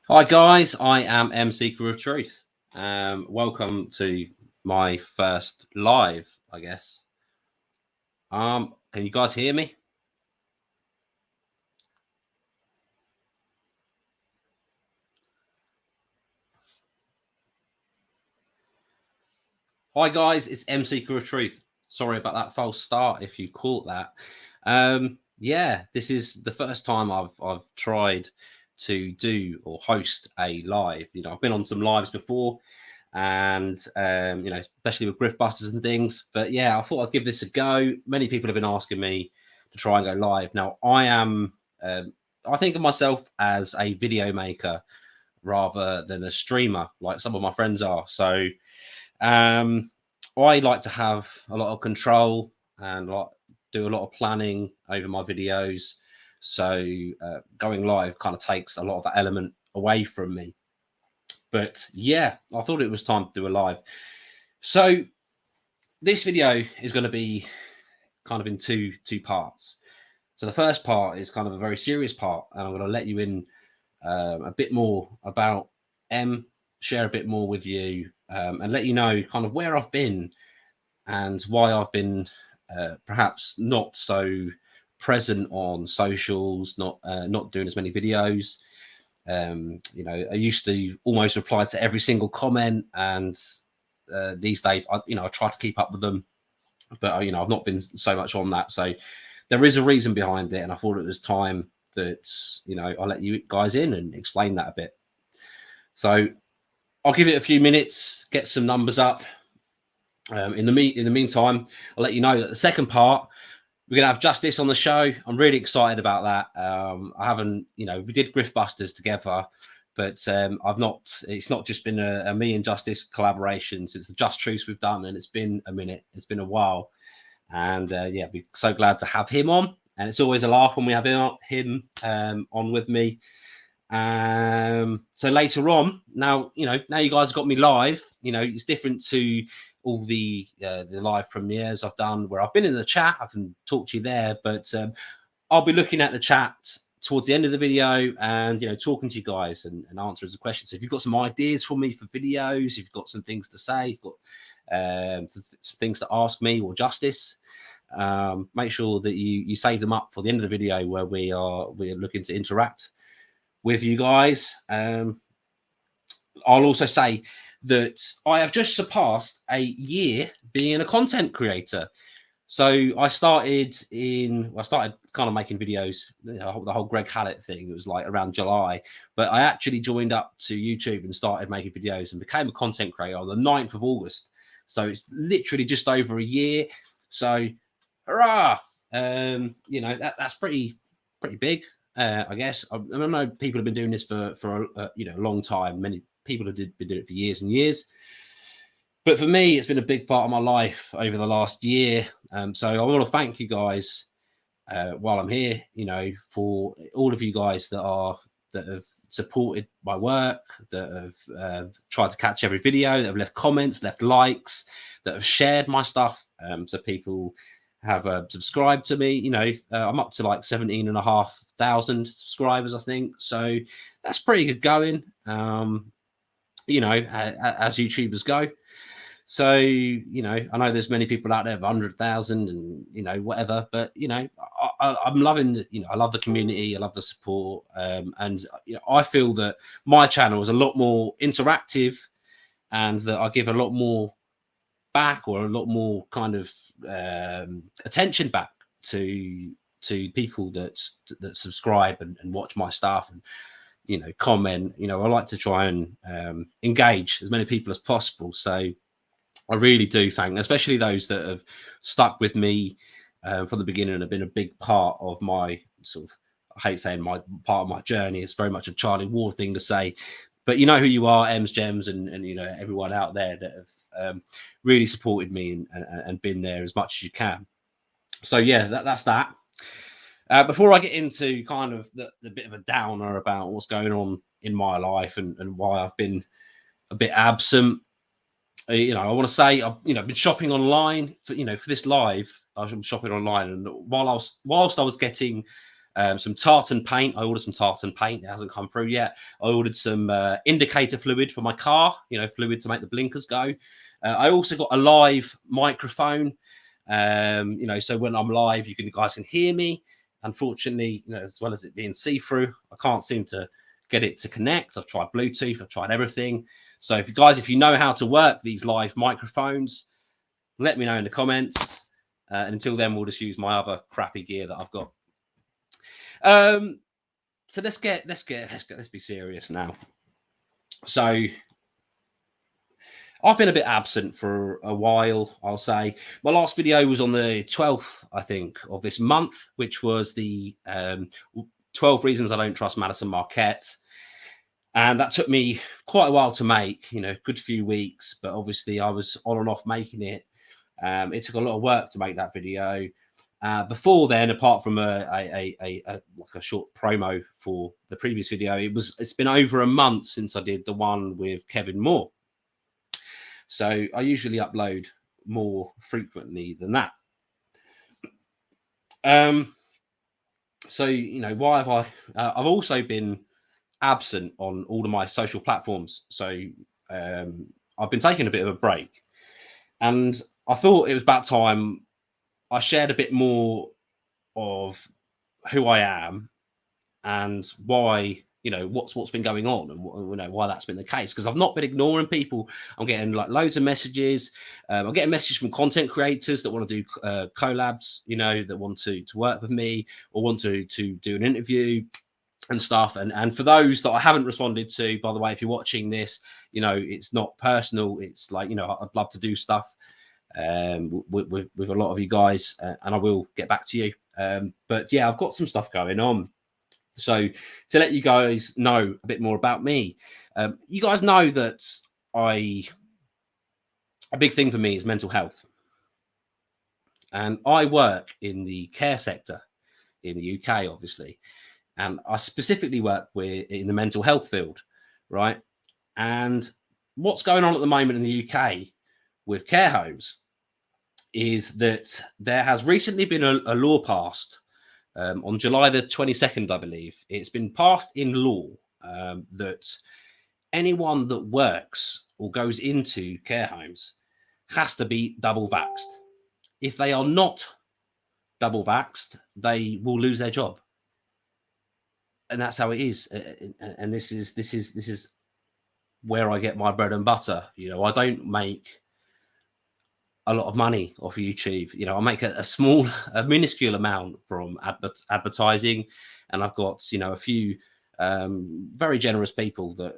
Hi guys, I am M Seeker of Truth. Welcome to my first live, I guess. Can you guys hear me? Hi guys, it's M Seeker of Truth. Sorry about that false start if you caught that. Yeah, this is the first time I've tried to do or host a live. I've been on some lives before, and especially with Griftbusters and things. But yeah, I thought I'd give this a go. Many people have been asking me to try and go live. Now I think of myself as a video maker rather than a streamer, like some of my friends are. So I like to have a lot of control and do a lot of planning over my videos. So going live kind of takes a lot of that element away from me. But yeah, I thought it was time to do a live. So this video is going to be kind of in two parts. So the first part is kind of a very serious part, and I'm going to let you in a bit more about M, share a bit more with you, and let you know kind of where I've been and why I've been perhaps not so present on socials, not doing as many videos. I used to almost reply to every single comment, and these days, I try to keep up with them, but I've not been so much on that. So there is a reason behind it, and I thought it was time that I'll let you guys in and explain that a bit. So I'll give it a few minutes, get some numbers up. In the meantime, I'll let you know that the second part, we're gonna have Justice on the show. I'm really excited about that. I haven't, we did Griftbusters together, but I've not. It's not just been a me and Justice collaboration since the Just Truths we've done, and it's been a minute. It's been a while, and yeah, we're so glad to have him on. And it's always a laugh when we have him on with me. So later on, now you guys have got me live. It's different to all the live premieres I've done where I've been in the chat. I can talk to you there, but I'll be looking at the chat towards the end of the video and talking to you guys and answering the questions. So if you've got some ideas for me for videos, if you've got some things to say, you've got some things to ask me or Justice, make sure that you save them up for the end of the video where we're looking to interact with you guys. I'll also say that I have just surpassed a year being a content creator. So I started kind of making videos, the whole Greg Hallett thing. It was like around July, but I actually joined up to YouTube and started making videos and became a content creator on the 9th of August. So it's literally just over a year. So hurrah! That's pretty big. I guess I know people have been doing this for a long time. Many people have been doing it for years and years. But for me, it's been a big part of my life over the last year. So I want to thank you guys while I'm here. For all of you guys that have supported my work, that have tried to catch every video, that have left comments, left likes, that have shared my stuff. So people have subscribed to me. I'm up to like 17,500 subscribers, I think. So that's pretty good going. As YouTubers go. So, I know there's many people out there of 100,000 and, whatever, but, I'm loving, I love the community. I love the support. And, I feel that my channel is a lot more interactive and that I give a lot more back or a lot more kind of attention back to people that subscribe and watch my stuff and, comment. I like to try and engage as many people as possible. So I really do thank, especially those that have stuck with me from the beginning and have been a big part of my sort of, I hate saying my part of my journey. It's very much a Charlie Ward thing to say, but you know who you are, Ems Gems, and everyone out there that have really supported me and been there as much as you can. So yeah, that's that. Before I get into kind of the bit of a downer about what's going on in my life and why I've been a bit absent, I want to say I've been shopping online for this live. I was shopping online, and whilst I was getting some tartan paint. I ordered some tartan paint. It hasn't come through yet. I ordered some indicator fluid for my car, fluid to make the blinkers go. I also got a live microphone, so when I'm live, you guys can hear me. Unfortunately, as well as it being see-through, I can't seem to get it to connect. I've tried Bluetooth, I've tried everything. So if you know how to work these live microphones, let me know in the comments. And until then, we'll just use my other crappy gear that I've got. So let's be serious now. So I've been a bit absent for a while, I'll say. My last video was on the 12th, I think, of this month, which was the 12 reasons I don't trust Madison Marquette. And that took me quite a while to make, good few weeks, but obviously I was on and off making it. It took a lot of work to make that video. Before then, apart from a short promo for the previous video, it's been over a month since I did the one with Kevin Moore. So I usually upload more frequently than that. So why have I've also been absent on all of my social platforms. So I've been taking a bit of a break, and I thought it was about time I shared a bit more of who I am and why, what's been going on and why that's been the case. Because I've not been ignoring people. I'm getting like loads of messages. I'm getting messages from content creators that want to do collabs, that want to work with me or want to do an interview and stuff. And for those that I haven't responded to, by the way, if you're watching this, it's not personal. It's like, I'd love to do stuff with a lot of you guys, and I will get back to you. But yeah, I've got some stuff going on. So to let you guys know a bit more about me, you guys know that a big thing for me is mental health. And I work in the care sector in the UK, obviously. And I specifically work in the mental health field, right? And what's going on at the moment in the UK with care homes is that there has recently been a law passed on July the 22nd, I believe. It's been passed in law that anyone that works or goes into care homes has to be double vaxxed. If they are not double vaxxed, they will lose their job. And that's how it is. And this is where I get my bread and butter. I don't make a lot of money off YouTube. I make a minuscule amount from advertising, and I've got a few very generous people that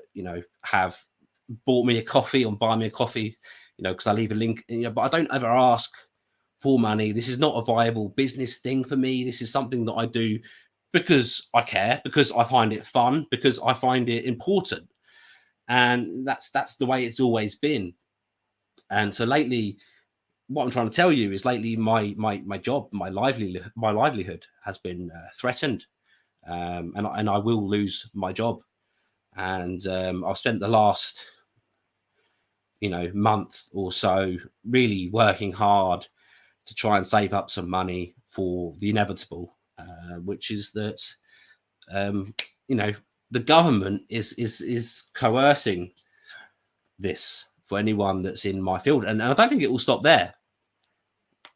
have bought me a coffee or buy me a coffee, because I leave a link. But I don't ever ask for money. This is not a viable business thing for me. This is something that I do because I care, because I find it fun, because I find it important, and that's the way it's always been. And so lately, what I'm trying to tell you is lately my job, my livelihood has been threatened, and I will lose my job. And I've spent the last month or so really working hard to try and save up some money for the inevitable, which is that the government is coercing this for anyone that's in my field, and I don't think it will stop there.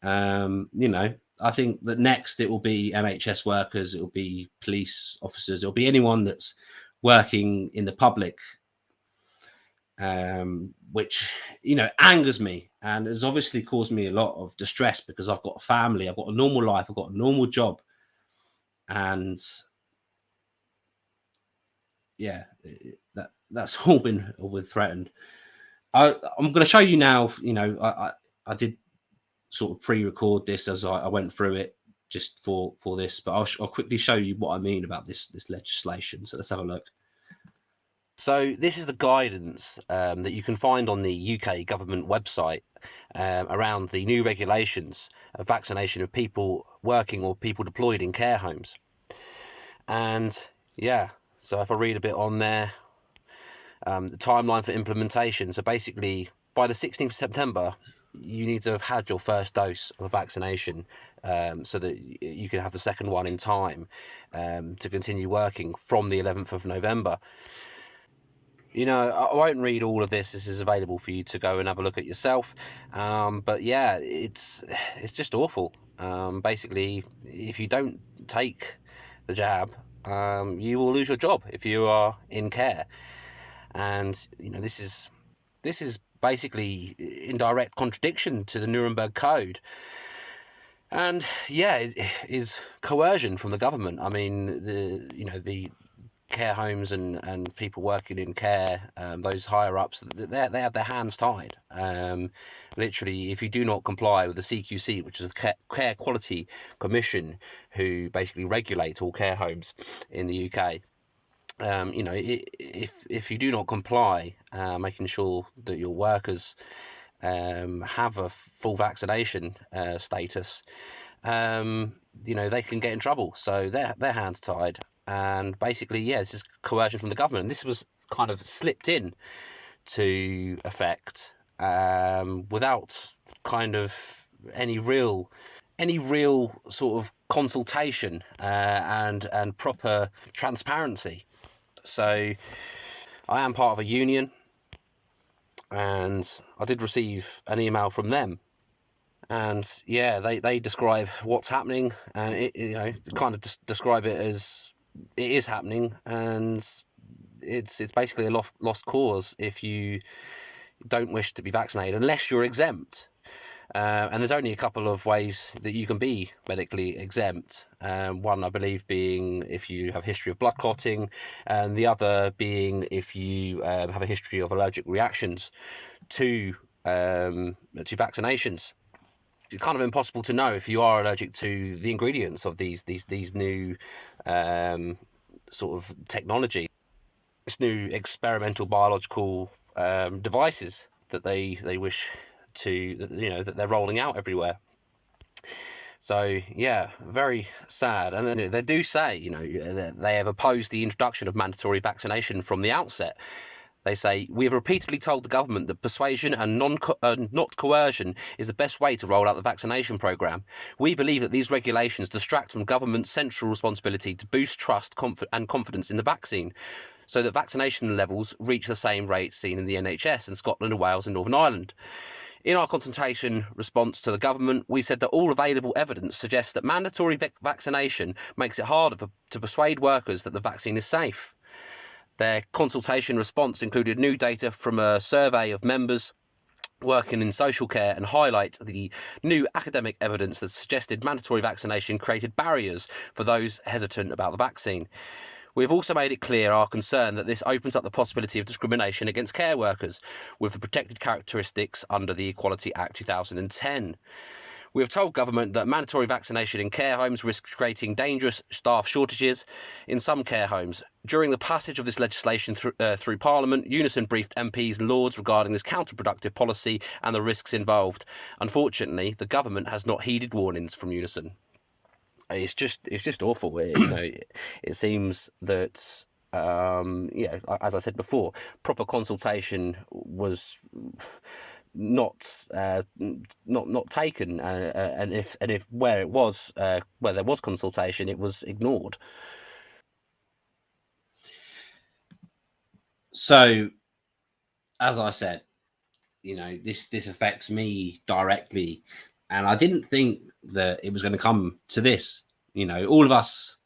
I think that next it will be NHS workers, it will be police officers, it will be anyone that's working in the public, which angers me and has obviously caused me a lot of distress, because I've got a family, I've got a normal life, I've got a normal job, and yeah, that's all been threatened. I'm going to show you now. I did sort of pre-record this as I went through it just for this, but I'll quickly show you what I mean about this legislation. So let's have a look. So this is the guidance that you can find on the UK government website around the new regulations of vaccination of people working or people deployed in care homes. And yeah, so if I read a bit on there, the timeline for implementation. So basically by the 16th of September, you need to have had your first dose of the vaccination, so that you can have the second one in time, to continue working from the 11th of November. I won't read all of this. This is available for you to go and have a look at yourself. But yeah, it's just awful. Basically, if you don't take the jab, you will lose your job if you are in care. And this is basically in direct contradiction to the Nuremberg Code. And yeah, it is coercion from the government. I mean, the care homes and people working in care, those higher ups, they have their hands tied. Literally, if you do not comply with the CQC, which is the Care Quality Commission, who basically regulate all care homes in the UK, if you do not comply, making sure that your workers have a full vaccination status, they can get in trouble. So their hands tied. And basically, yeah, this is coercion from the government. And this was kind of slipped in to effect, without kind of any real sort of consultation, and proper transparency. So I am part of a union, and I did receive an email from them. And yeah, they describe what's happening, and it kind of describe it as it is happening, and it's basically a lost cause if you don't wish to be vaccinated unless you're exempt. And there's only a couple of ways that you can be medically exempt. One, I believe, being if you have a history of blood clotting, and the other being if you have a history of allergic reactions to vaccinations. It's kind of impossible to know if you are allergic to the ingredients of these new sort of technology, this new experimental biological devices that they wish to, that they're rolling out everywhere. So yeah, very sad. And then they do say, they have opposed the introduction of mandatory vaccination from the outset. They say, we have repeatedly told the government that persuasion and not coercion is the best way to roll out the vaccination programme. We believe that these regulations distract from government's central responsibility to boost trust and confidence in the vaccine, so that vaccination levels reach the same rates seen in the NHS in Scotland and Wales and Northern Ireland. In our consultation response to the government, we said that all available evidence suggests that mandatory vaccination makes it harder to persuade workers that the vaccine is safe. Their consultation response included new data from a survey of members working in social care and highlight the new academic evidence that suggested mandatory vaccination created barriers for those hesitant about the vaccine. We have also made it clear our concern that this opens up the possibility of discrimination against care workers with the protected characteristics under the Equality Act 2010. We have told government that mandatory vaccination in care homes risks creating dangerous staff shortages in some care homes. During the passage of this legislation through Parliament, Unison briefed MPs and Lords regarding this counterproductive policy and the risks involved. Unfortunately, the government has not heeded warnings from Unison. It's just awful. It seems that, as I said before, proper consultation was not taken, and if where there was consultation, it was ignored. So, as I said, this affects me directly, and I didn't think that it was going to come to this. All of us.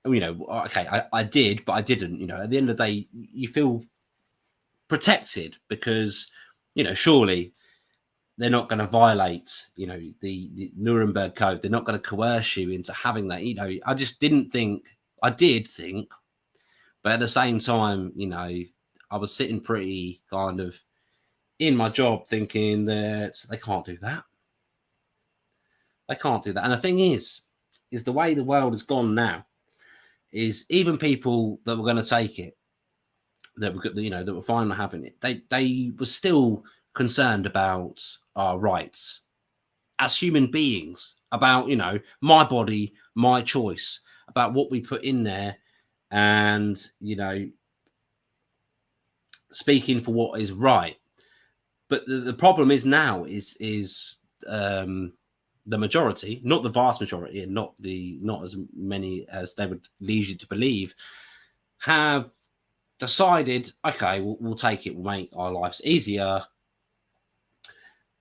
Okay, I did, but I didn't. At the end of the day, you feel protected because surely they're not going to violate the Nuremberg Code. They're not going to coerce you into having that. I just didn't think. I did think, but at the same time, I was sitting pretty kind of in my job thinking that they can't do that. They can't do that. And the thing is the way the world has gone now is even people that were going to take it, that were fine with having it, they were still concerned about our rights as human beings, about my body, my choice, about what we put in there, and speaking for what is right. But the problem is now is the majority, not the vast majority, and not as many as they would lead you to believe, have decided, okay, we'll take it, we'll make our lives easier,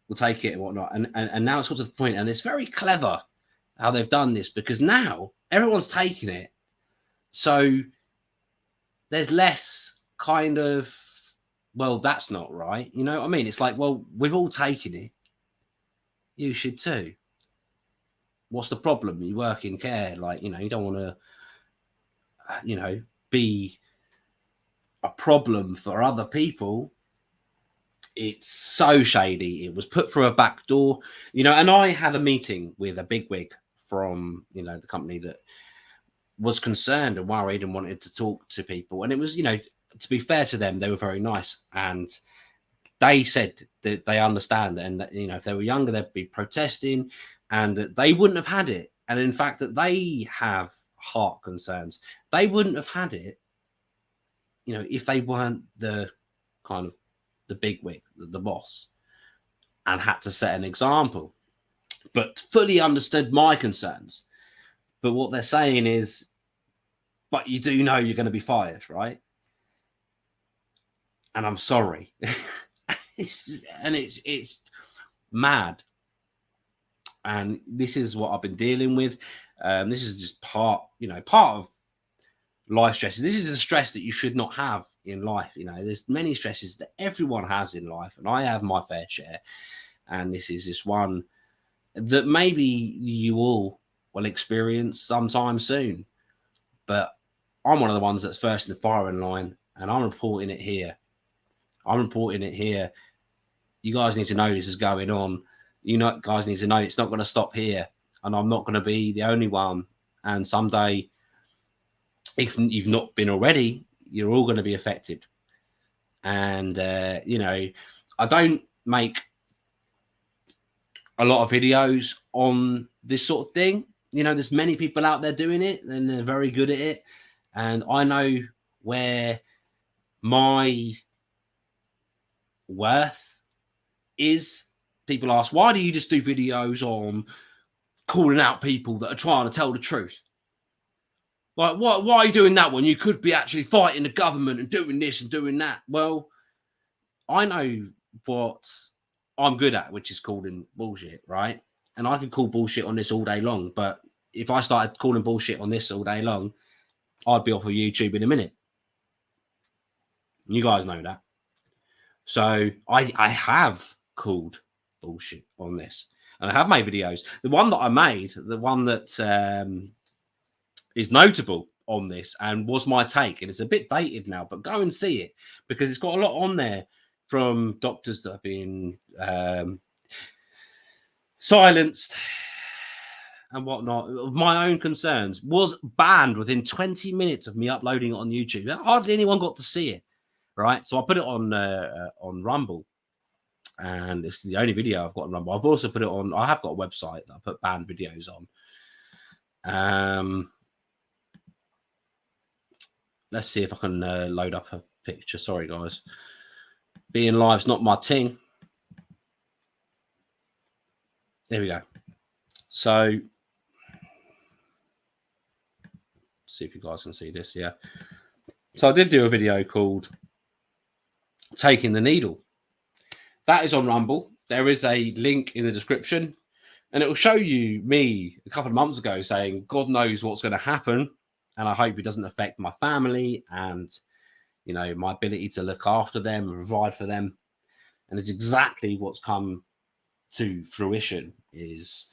we'll take it and whatnot. And now it's got to the point, and it's very clever how they've done this, because now everyone's taking it. So there's less kind of, well, that's not right. You know what I mean? It's like, well, we've all taken it. You should too. What's the problem? You work in care. Like, you know, you don't want to, you know, be a problem for other people. It's so shady. It was put through a back door, you know, and I had a meeting with a bigwig from, you know, the company that was concerned and worried and wanted to talk to people. And it was, you know, to be fair to them, they were very nice. And they said that they understand, and that, you know, if they were younger, they'd be protesting, and that they wouldn't have had it. And in fact, that they have heart concerns. They wouldn't have had it, you know, if they weren't the kind of the bigwig, the boss, and had to set an example, but fully understood my concerns. But what they're saying is, but you do know you're going to be fired, right? And I'm sorry. It's mad. And this is what I've been dealing with. This is just part of life stresses. This is a stress that you should not have in life. You know, there's many stresses that everyone has in life, and I have my fair share. And this is this one that maybe you all will experience sometime soon. But I'm one of the ones that's first in the firing line, and I'm reporting it here. You guys need to know this is going on. You know, guys need to know it's not going to stop here, and I'm not going to be the only one. And someday, if you've not been already, you're all going to be affected. And you know, I don't make a lot of videos on this sort of thing. You know, there's many people out there doing it, and they're very good at it. And I know where my worth is. People ask, why do you just do videos on calling out people that are trying to tell the truth? Like, why are you doing that when you could be actually fighting the government and doing this and doing that? Well, I know what I'm good at, which is calling bullshit, right? And I can call bullshit on this all day long. But if I started calling bullshit on this all day long, I'd be off of YouTube in a minute. You guys know that. So I have called bullshit on this, and I have made videos. The one that I made, the one that is notable on this and was my take, and it's a bit dated now, but go and see it, because it's got a lot on there from doctors that have been silenced and whatnot. My own concerns was banned within 20 minutes of me uploading it on YouTube. Hardly anyone got to see it, right? So I put it on Rumble, and it's the only video I've got on Rumble. I've also put it on, I have got a website that I put banned videos on. Let's see if I can load up a picture. Sorry, guys. Being live's not my thing. There we go. So, see if you guys can see this. Yeah. So I did do a video called Taking the Needle. That is on Rumble. There is a link in the description, and it will show you me a couple of months ago saying, God knows what's going to happen, and I hope it doesn't affect my family and, you know, my ability to look after them and provide for them. And it's exactly what's come to fruition. Is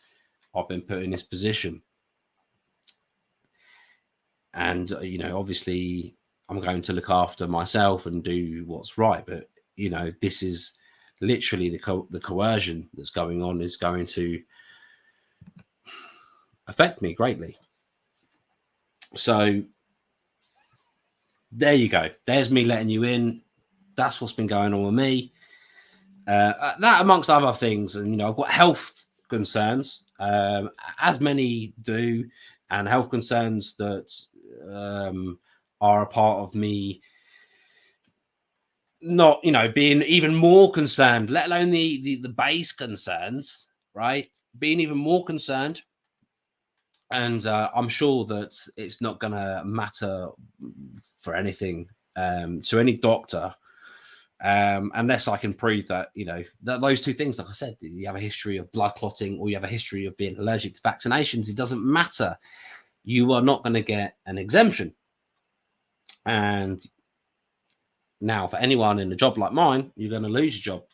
I've been put in this position. And, you know, obviously I'm going to look after myself and do what's right. But, you know, this is literally the coercion that's going on is going to affect me greatly. So there you go. There's me letting you in. That's what's been going on with me. That amongst other things. And, you know, I've got health concerns, as many do, and health concerns that are a part of me not, being even more concerned, let alone the base concerns, right? Being even more concerned. And I'm sure that it's not going to matter for anything to any doctor, unless I can prove that, that those two things, like I said, you have a history of blood clotting or you have a history of being allergic to vaccinations. It doesn't matter. You are not going to get an exemption. And now, for anyone in a job like mine, you're going to lose your job.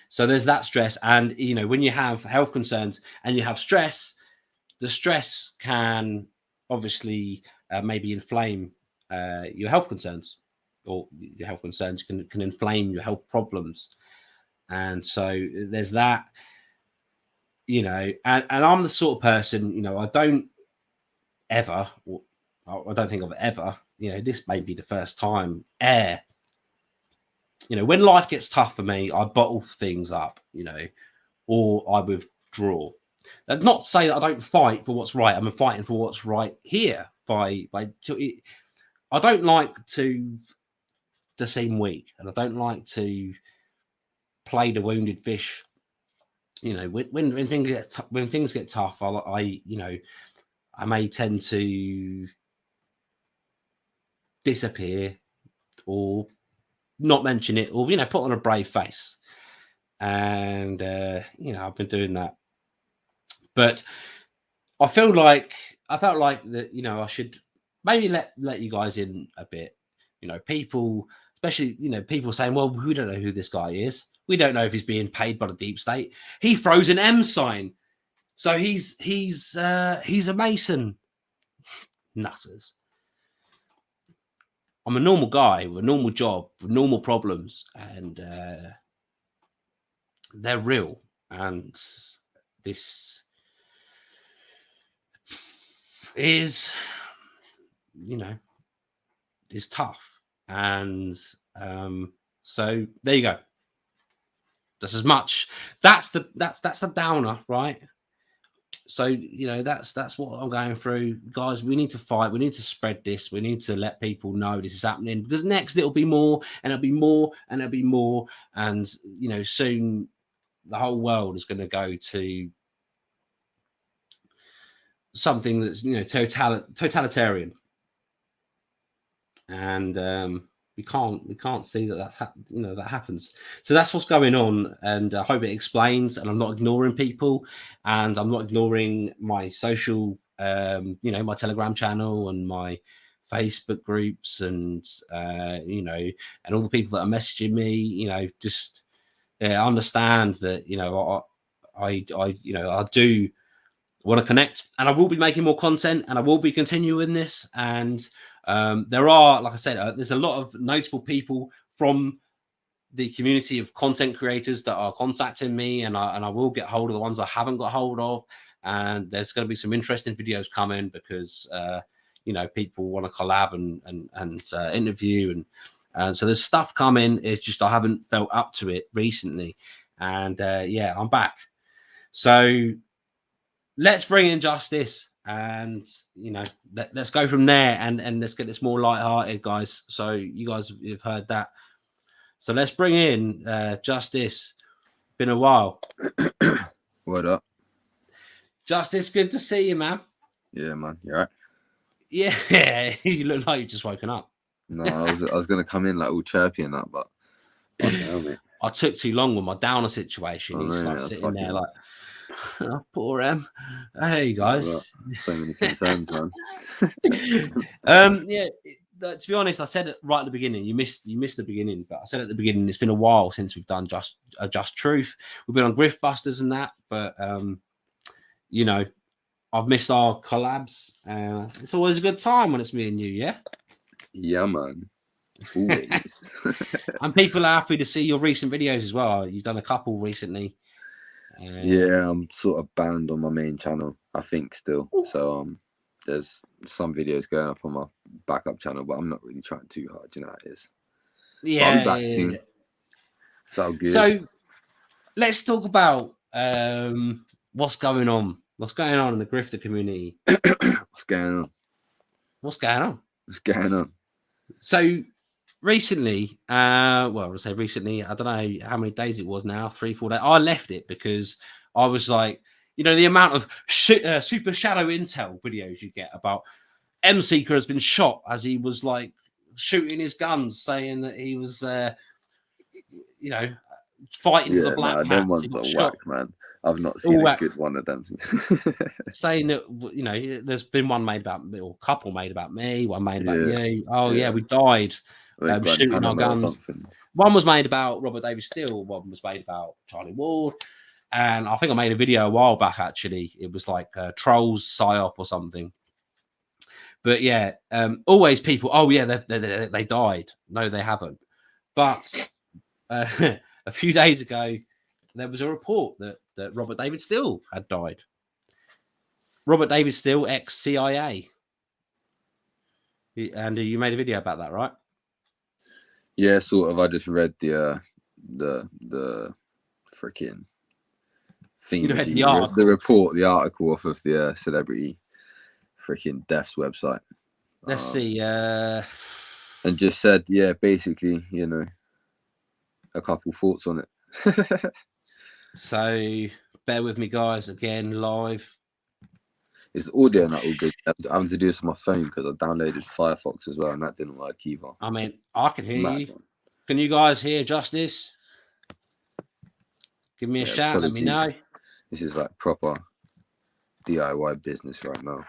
So there's that stress. And, when you have health concerns and you have stress, the stress can obviously maybe inflame your health concerns, or your health concerns can inflame your health problems. And so there's that, and I'm the sort of person, I don't think I've ever, this may be the first time, when life gets tough for me, I bottle things up, or I withdraw. That's not to say that I don't fight for what's right. I'm fighting for what's right here. I don't like to seem weak, and I don't like to play the wounded fish. When things get tough, I may tend to disappear or not mention it, or put on a brave face. And I've been doing that. But I felt like that, I should maybe let you guys in a bit. People, especially, people saying, well, we don't know who this guy is. We don't know if he's being paid by the deep state. He throws an M sign. So he's a Mason. Nutters. I'm a normal guy with a normal job, with normal problems, and they're real. And this is, is tough. And so there you go. That's as much. That's the downer, right? So that's what I'm going through, guys. We need to fight. We need to spread this. We need to let people know this is happening, because next it'll be more, and it'll be more, and it'll be more, and soon the whole world is going to go to something that's totalitarian, and we can't see that that happens. So that's what's going on, and I hope it explains. And I'm not ignoring people, and I'm not ignoring my social, my Telegram channel and my Facebook groups, and and all the people that are messaging me. Just understand that I do want to connect, and I will be making more content, and I will be continuing this. And there are, like I said, there's a lot of notable people from the community of content creators that are contacting me, and I will get hold of the ones I haven't got hold of. And there's going to be some interesting videos coming, because people want to collab and interview, and so there's stuff coming. It's just I haven't felt up to it recently, and I'm back. So let's bring in Justice, and let's go from there, and let's get this more lighthearted, guys. So you guys have heard that. So let's bring in Justice. Been a while. What up? Justice, good to see you, man. Yeah, man. You alright? Yeah, you look like you've just woken up. No, I was gonna come in like all chirpy and that, but I took too long with my downer situation. He's like sitting there like, oh, poor Em. Hey guys. So many concerns, man. To be honest, I said it right at the beginning. You missed the beginning, but I said at the beginning, it's been a while since we've done Just Truth. We've been on Griftbusters and that, but I've missed our collabs. It's always a good time when it's me and you, yeah? Yeah, man. Always. And people are happy to see your recent videos as well. You've done a couple recently. Yeah, I'm sort of banned on my main channel, I think, still. So there's some videos going up on my backup channel, but I'm not really trying too hard. You know how it is. Yeah. But I'm back soon. So good. So let's talk about what's going on. What's going on in the grifter community? What's going on? What's going on? What's going on? So recently, well, I'll say recently, I don't know how many days it was now, 3-4 days. I left it because I was like, you know, the amount of super shadow intel videos you get about M Seeker has been shot as he was like shooting his guns, saying that he was, you know, fighting for the black hats. Them ones are whack, man. I've not seen a good one of them. Saying that, you know, there's been one made about me, or a couple made about me, one made about you. Oh yeah, we died shooting our guns. One was made about Robert David Steele. One was made about Charlie Ward. And I think I made a video a while back, actually. It was like Trolls PSYOP or something. But yeah, always people, oh yeah, they died. No, they haven't. But a few days ago, there was a report that Robert David Steele had died. Robert David Steele, ex-CIA. And you made a video about that, right? Yeah, sort of. I just read the freaking thing, the report, the article off of the celebrity freaking deaths website. Let's see. And just said, yeah, basically, you know, a couple thoughts on it. So bear with me, guys. Again, live. It's audio not all good. I'm having to do this on my phone because I downloaded Firefox as well, and that didn't work either. I mean, I can hear you. Can you guys hear Justice? Give me a shout. Let me know. This is like proper DIY business right now.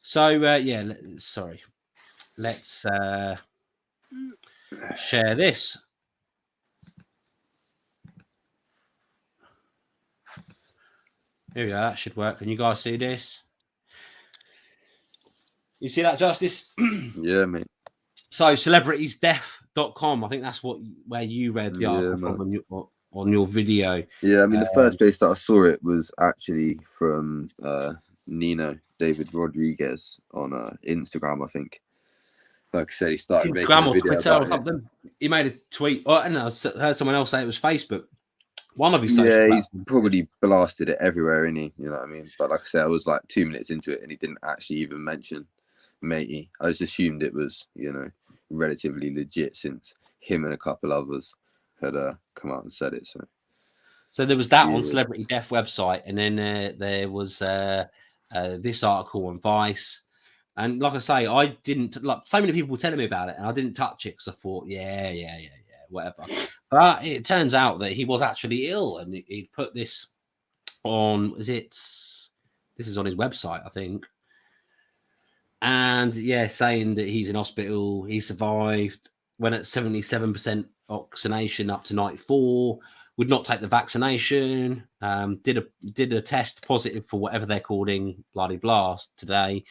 So yeah, sorry. Let's share this. Here we go. That should work. Can you guys see this? You see that, Justice? Yeah, mate. So celebritie'sdeath.com. I think that's where you read the article from on your video. Yeah, I mean, the first place that I saw it was actually from Nino, David Rodriguez, on Instagram, I think. Like I said, he started Instagram making a video or Twitter or something. He made a tweet. Oh, I don't know. I heard someone else say it was Facebook. One of his social platforms. He's probably blasted it everywhere, isn't he? You know what I mean? But like I said, I was like 2 minutes into it and he didn't actually even mention matey. I just assumed it was, you know, relatively legit since him and a couple others had come out and said it. So there was that on Celebrity Death website, and then there was this article on Vice. And like I say, I didn't, like, so many people were telling me about it, and I didn't touch it because I thought, yeah, whatever. But it turns out that he was actually ill, and he put this on, this is on his website, I think. And yeah, saying that he's in hospital, he survived, went at 77% oxygenation up to 94, would not take the vaccination, did a test positive for whatever they're calling bloody blah today.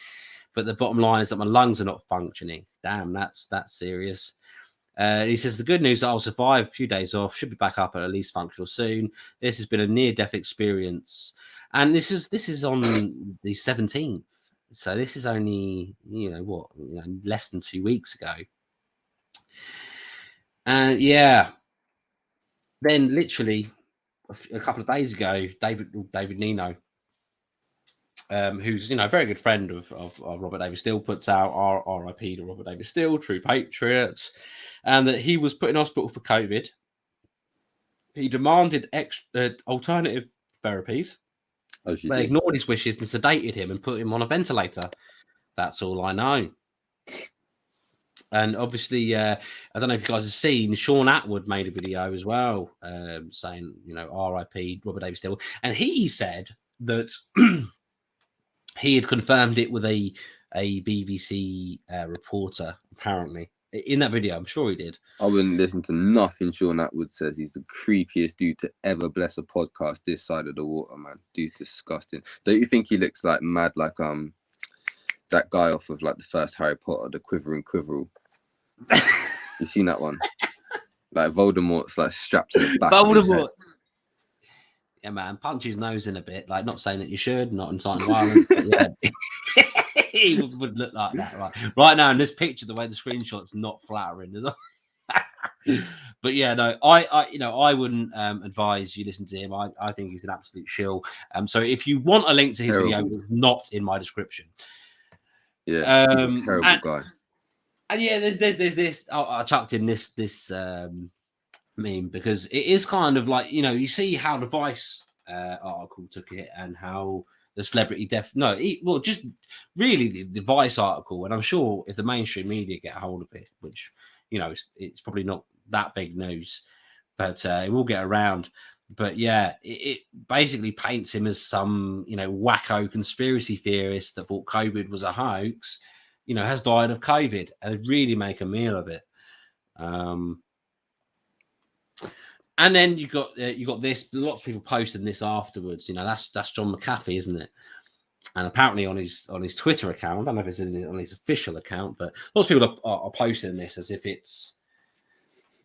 But the bottom line is that my lungs are not functioning. Damn, that's serious. He says the good news that I'll survive a few days off, should be back up at least functional soon. This has been a near-death experience, and this is on the 17th. So this is only, less than 2 weeks ago. And yeah, then literally a couple of days ago, David Nino, who's a very good friend of Robert David Steele, puts out RIP to Robert David Steele, true patriot, and that he was put in hospital for COVID. He demanded alternative therapies. They ignored his wishes and sedated him and put him on a ventilator. That's all I know. And obviously, I don't know if you guys have seen, Sean Atwood made a video as well, saying, RIP Robert David Steele. And he said that he had confirmed it with a BBC reporter, apparently. In that video, I'm sure he did. I wouldn't listen to nothing Sean Atwood says. He's the creepiest dude to ever bless a podcast this side of the water, man. Dude's disgusting. Don't you think he looks like mad, like that guy off of like the first Harry Potter, the Quivering Quiverall? You seen that one? Like Voldemort's like strapped to the back. Voldemort. Yeah, man, punch his nose in a bit. Like, not saying that you should, not inciting violence. But yeah. He would look like that, right now in this picture. The way the screenshot's not flattering, is it? But yeah, no, I wouldn't advise you listen to him. I think he's an absolute shill. So if you want a link to his video, it's not in my description. Yeah, he's a terrible guy. And yeah, there's this. I chucked in this meme because it is kind of like, you see how the Vice article took it and how the celebrity death. No, well, just really the Vice article, and I'm sure if the mainstream media get a hold of it, which it's probably not that big news, but it will get around. But yeah, it basically paints him as some wacko conspiracy theorist that thought COVID was a hoax. Has died of COVID, and really make a meal of it. And then you got this. Lots of people posting this afterwards. That's John McAfee, isn't it? And apparently on his Twitter account, I don't know if it's on his official account, but lots of people are posting this as if it's,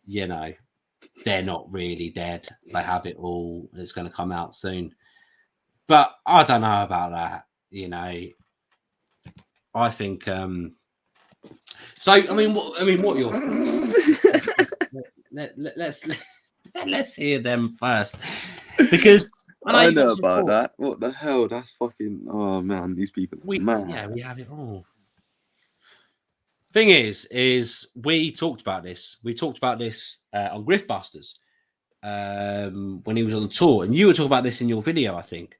they're not really dead. They have it all. It's going to come out soon. But I don't know about that. I think. So I mean, what are your? Let's hear them first, because I know about that. What the hell? That's fucking. Oh man, these people. Man. Yeah, we have it all. Thing is we talked about this. We talked about this on Griftbusters when he was on tour, and you were talking about this in your video. I think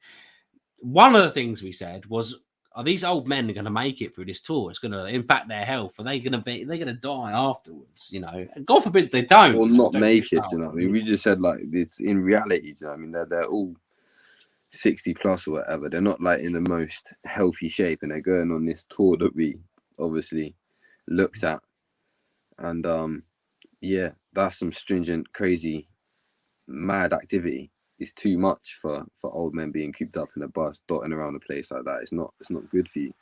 one of the things we said was, are these old men going to make it through this tour? It's going to impact their health. Are they going to die afterwards? And God forbid they don't. Or not make it. I mean, we just said like it's in reality. I mean, they're all 60 plus or whatever. They're not like in the most healthy shape, and they're going on this tour that we obviously looked at. And yeah, that's some stringent, crazy, mad activity. It's too much for old men being cooped up in a bus, dotting around a place like that. It's not good for you.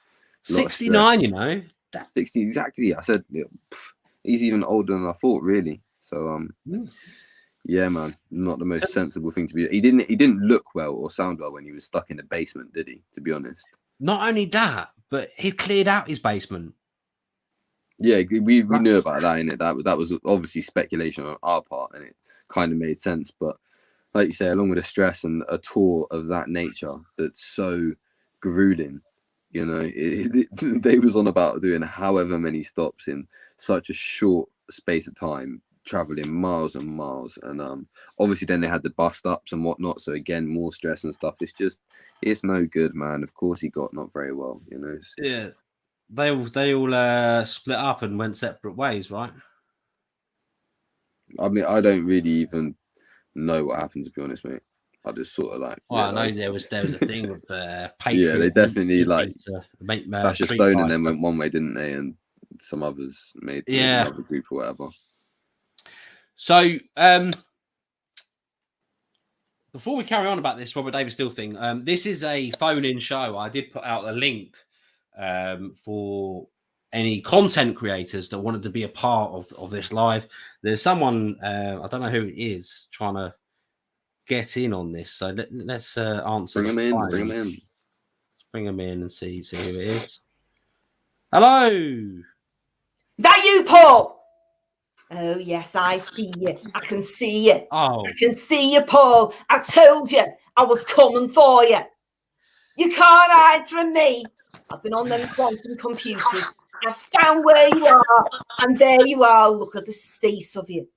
69, That's 60 exactly. I said he's even older than I thought, really. So yeah, man, not the most sensible thing to be. He didn't look well or sound well when he was stuck in the basement, did he? To be honest. Not only that, but he cleared out his basement. Yeah, we knew about that, innit? That was obviously speculation on our part, and it kind of made sense. But like you say, along with the stress and a tour of that nature that's so grueling, they was on about doing however many stops in such a short space of time, traveling miles and miles, and obviously then they had the bust ups and whatnot. So again, more stress and stuff. It's no good, man. Of course, he got not very well. Yeah, they all split up and went separate ways, right? I mean, I don't really even know what happened, to be honest, mate. I just sort of like. Well, I know there was a thing with Patreon. Yeah, they definitely like Stash a Stone and then went one way, didn't they? And some others made another group or whatever. So before we carry on about this Robert David Steele thing, this is a phone-in show. I did put out a link for any content creators that wanted to be a part of this live. There's someone, I don't know who it is, trying to get in on this. So let's answer. Bring them in. Let's bring them in and see who it is. Hello. Is that you, Paul? Oh, yes, I see you. I can see you. Oh. I can see you, Paul. I told you I was coming for you. You can't hide from me. I've been on them quantum computers. I've found where you are, and there you are. Look at the state of you.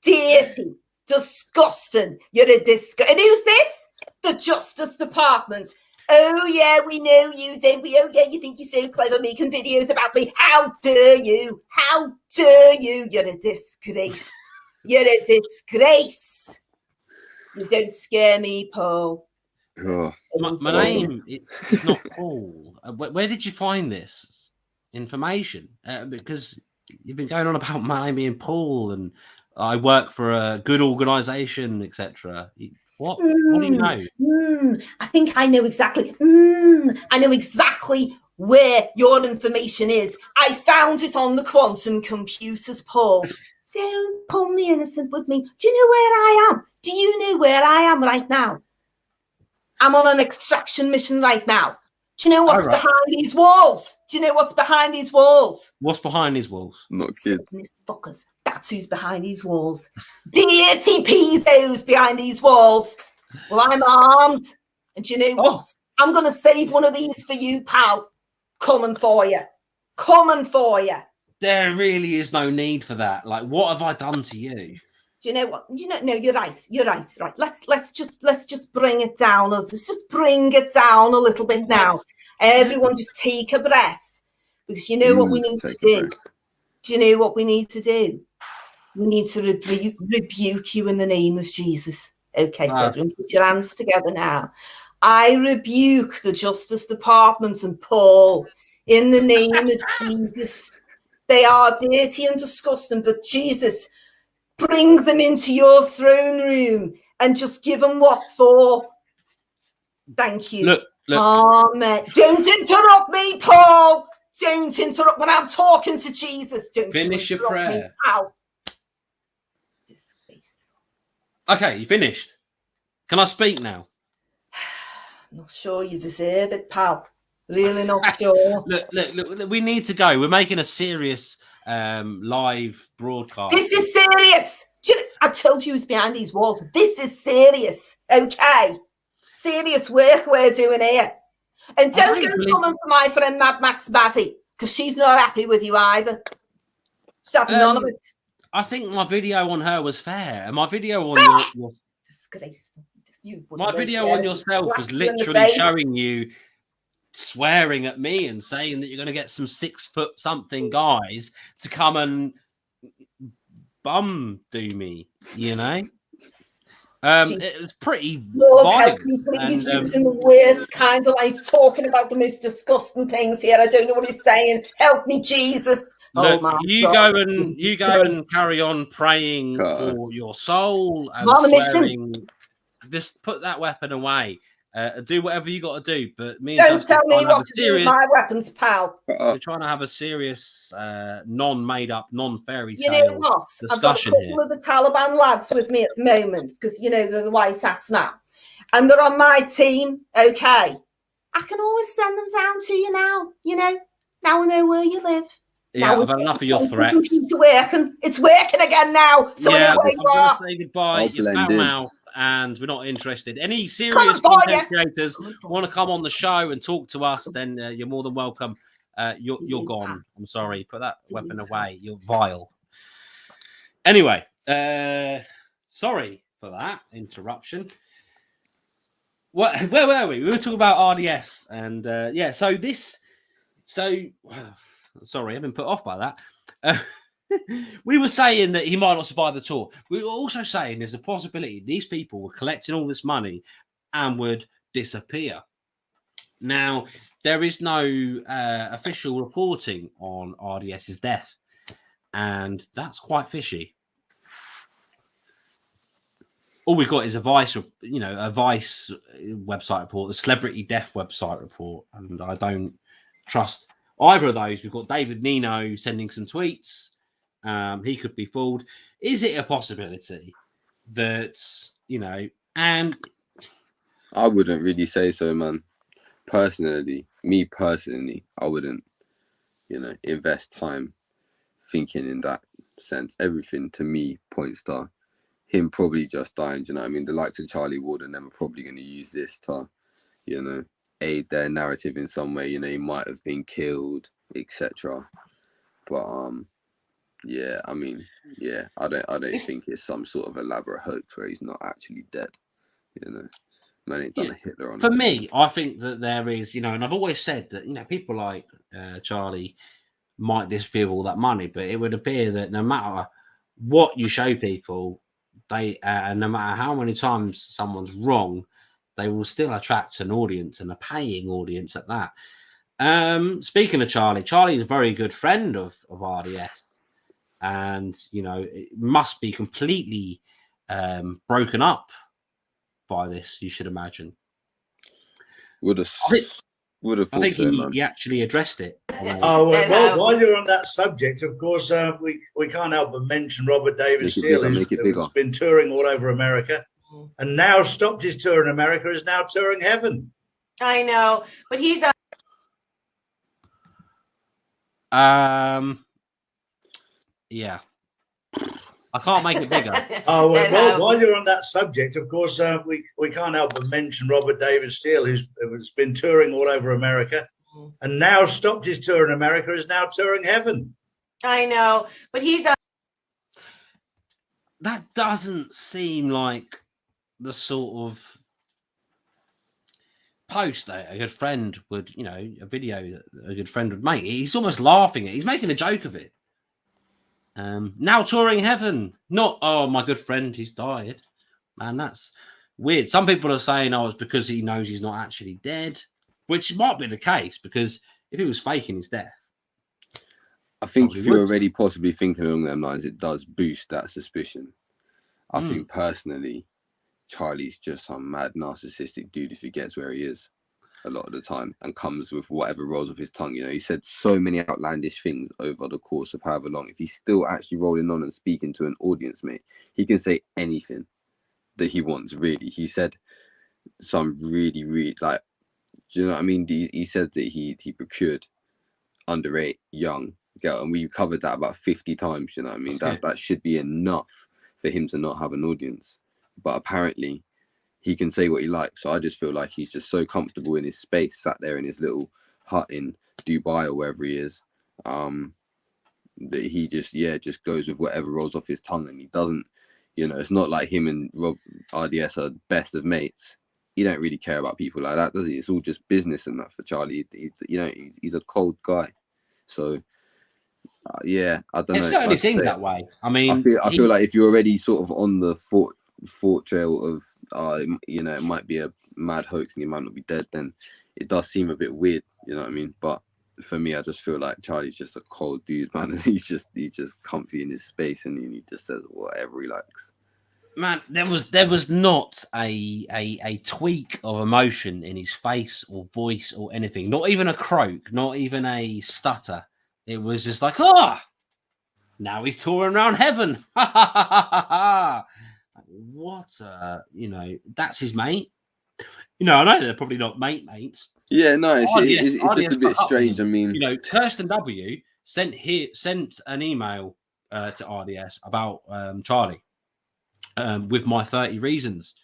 Dirty, disgusting. You're a disgust. And who's this? The Justice Department. Oh, yeah, we know you, don't we? Oh, yeah, you think you're so clever making videos about me. How dare you? How dare you? You're a disgrace. You're a disgrace. You don't scare me, Paul. Oh. My name is not Paul. Where did you find this information? Because you've been going on about my name being Paul and I work for a good organisation, etc. What do you know? I think I know exactly. I know exactly where your information is. I found it on the quantum computers, Paul. Don't pull the innocent with me. Do you know where I am? Do you know where I am right now? I'm on an extraction mission right now. Do you know what's behind these walls? Do you know what's behind these walls? What's behind these walls? Not kids. Fuckers. That's who's behind these walls. Dirty pesos behind these walls. Well, I'm armed. And do you know what? I'm going to save one of these for you, pal. Coming for you. Coming for you. there really is no need for that. Like, what have I done to you? Do you know what? No, you're right. You're right. Right. Let's just bring it down. Let's just bring it down a little bit now. Everyone, just take a breath, because you know what we need to do. Do you know what we need to do? We need to rebuke you in the name of Jesus. Okay, so everyone put your hands together now. I rebuke the Justice Department and Paul in the name of Jesus. They are dirty and disgusting, but Jesus, bring them into your throne room and just give them what for. Thank you. Look. Amen. Don't interrupt me, Paul. Don't interrupt when I'm talking to Jesus. Don't finish your prayer. Ow. Okay, you finished. Can I speak now? I'm not sure you deserve it, pal. Really not sure. Look, we need to go. We're making a serious live broadcast. This is serious. I told you who's behind these walls. This is serious, okay? Serious work we're doing here. And don't go coming for my friend Mad Max Bazzy, because she's not happy with you either. She's having none of it. I think my video on her was fair. And my video on your disgraceful. My video on yourself was literally showing you swearing at me and saying that you're going to get some 6-foot something guys to come and bum do me, you know. It was pretty violent. He's using the worst kind of like talking about the most disgusting things here. I don't know what he's saying. Help me, Jesus. Look, you go and carry on praying for your soul and swearing. Just put that weapon away. Do whatever you got to do. But me, don't tell me what to do with my weapons, pal. We're trying to have a serious, non-made-up, non-fairy tale you know what? I've got a couple here. of the Taliban lads with me at the moment, because you know they're the white hats now, and they're on my team. Okay, I can always send them down to you now. You know, now I know where you live. Yeah, I've had enough of your threats. It's working again now. So yeah, I know where you are. Say goodbye. You're foul mouth, and we're not interested. Any serious content creators want to come on the show and talk to us, then you're more than welcome. You're gone. I'm sorry. Put that weapon away. You're vile. Anyway, sorry for that interruption. Where were we? We were talking about RDS, and yeah. Sorry, I've been put off by that. We were saying that he might not survive the tour. We were also saying there's a possibility these people were collecting all this money and would disappear. Now, there is no official reporting on RDS's death, and that's quite fishy. All we've got is a Vice website report, the Celebrity Death website report, and I don't trust either of those. We've got David Nino sending some tweets. He could be fooled. Is it a possibility that, and I wouldn't really say so, man. Me personally, I wouldn't, invest time thinking in that sense. Everything to me points to him probably just dying. Do you know what I mean? The likes of Charlie Ward and them are probably going to use this to, aid their narrative in some way. He might have been killed, etc. But I don't think it's some sort of elaborate hoax where he's not actually dead. Man ain't done a Hitler on him. For me, I think that there is, and I've always said that people like Charlie might disappear with all that money, but it would appear that no matter what you show people, they no matter how many times someone's wrong, they will still attract an audience, and a paying audience at that. Speaking of Charlie is a very good friend of RDS, and it must be completely broken up by this. You should imagine. I think he actually addressed it. Well, while you're on that subject, of course, we can't help but mention Robert David Steele, who's been touring all over America, and now stopped his tour in America, is now touring heaven. I know, but he's yeah. I can't make it bigger. Well, while you're on that subject, of course, we can't help but mention Robert David Steele, who's been touring all over America, and now stopped his tour in America, is now touring heaven. I know, but he's that doesn't seem like the sort of post that a good friend would, a video that a good friend would make. He's almost laughing at it. He's making a joke of it. Now touring heaven. Not, oh, my good friend, he's died. Man, that's weird. Some people are saying, oh, it's because he knows he's not actually dead, which might be the case, because if he was faking his death. I think if you're already possibly thinking along them lines, it does boost that suspicion. I think personally, Charlie's just some mad narcissistic dude if he gets where he is a lot of the time and comes with whatever rolls off his tongue. He said so many outlandish things over the course of however long. If he's still actually rolling on and speaking to an audience, mate, he can say anything that he wants, really. He said some really, really, like, do you know what I mean? He said that he procured underage young girl, and we covered that about 50 times, you know what I mean? That should be enough for him to not have an audience. But apparently he can say what he likes. So I just feel like he's just so comfortable in his space, sat there in his little hut in Dubai or wherever he is, that he just goes with whatever rolls off his tongue, and he doesn't, it's not like him and Rob RDS are best of mates. He don't really care about people like that, does he? It's all just business and that for Charlie. He's a cold guy. So I don't know. It certainly seems that way. I mean, I feel like if you're already sort of on the thought trail of, it might be a mad hoax and he might not be dead, then it does seem a bit weird, you know what I mean? But for me, I just feel like Charlie's just a cold dude, man. And he's just comfy in his space, and he just says whatever he likes. Man, there was not a tweak of emotion in his face or voice or anything. Not even a croak, not even a stutter. It was just like, now he's touring around heaven. What that's his mate. I know they're probably not mates. Yeah, no, it's just a bit strange. I mean, Kirsten W sent an email to RDS about Charlie with my 30 reasons,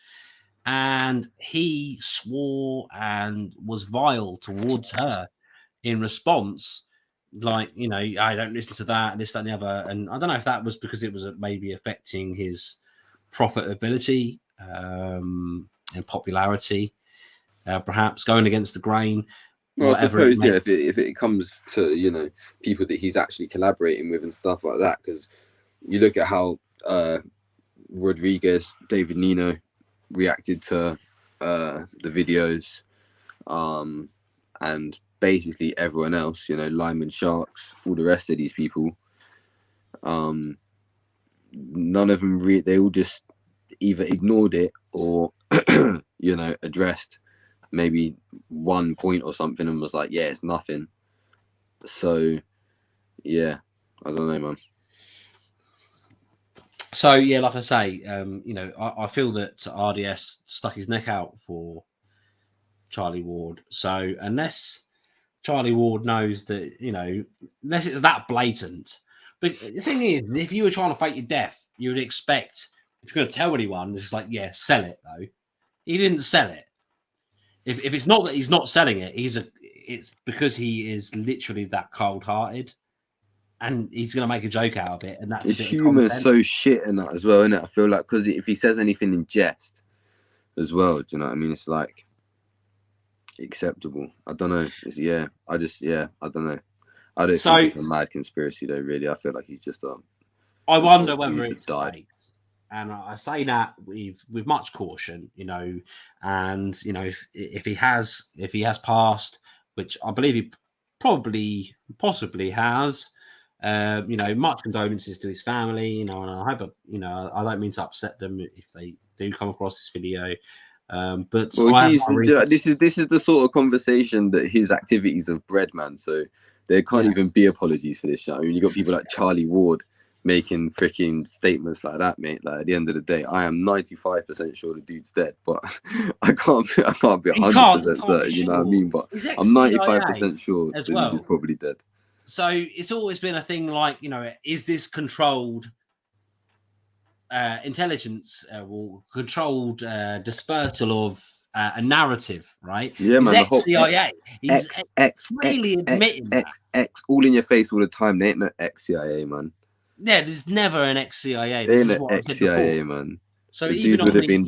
and he swore and was vile towards her in response. Like, I don't listen to that, this, that, and the other. And I don't know if that was because it was maybe affecting his profitability and popularity, perhaps going against the grain. Well, I suppose, if it comes to, people that he's actually collaborating with and stuff like that, because you look at how Rodriguez, David Nino reacted to the videos, and basically everyone else, Lyman Sharks, all the rest of these people, none of them they all just either ignored it or addressed maybe one point or something and was like, yeah, it's nothing. So I don't know, man. So like I say, I feel that RDS stuck his neck out for Charlie Ward. So unless Charlie Ward knows that, unless it's that blatant. But the thing is, if you were trying to fake your death, you would expect, if you're going to tell anyone, it's like, sell it, though. He didn't sell it. If it's not that he's not selling it, it's because he is literally that cold-hearted, and he's going to make a joke out of it. And that's his humour is so shit in that as well, isn't it? I feel like, because if he says anything in jest as well, do you know what I mean? It's like acceptable. I don't know. I don't know. I don't think it's a mad conspiracy though, really. I feel like he's just I wonder whether it's fake. And I say that with much caution, and if he has passed, which I believe he possibly has, much condolences to his family, and I hope I don't mean to upset them if they do come across this video. But this is the sort of conversation that his activities have bred, man. So there can't even be apologies for this shit. I mean, you got people like Charlie Ward making freaking statements like that, mate. Like, at the end of the day, I am 95% sure the dude's dead, but I can't be 100% certain. You know what I mean? But I'm 95% sure the dude is probably dead. So it's always been a thing, like, is this controlled intelligence or controlled dispersal of a narrative, right? Yeah, He's man. The whole ex-CIA. He's X, really admitting that. X, all in your face all the time. They ain't no ex-CIA, man. Yeah, there's never an ex-CIA. They This ain't is no what I said ex-CIA, before. man. So The even dude would on have been.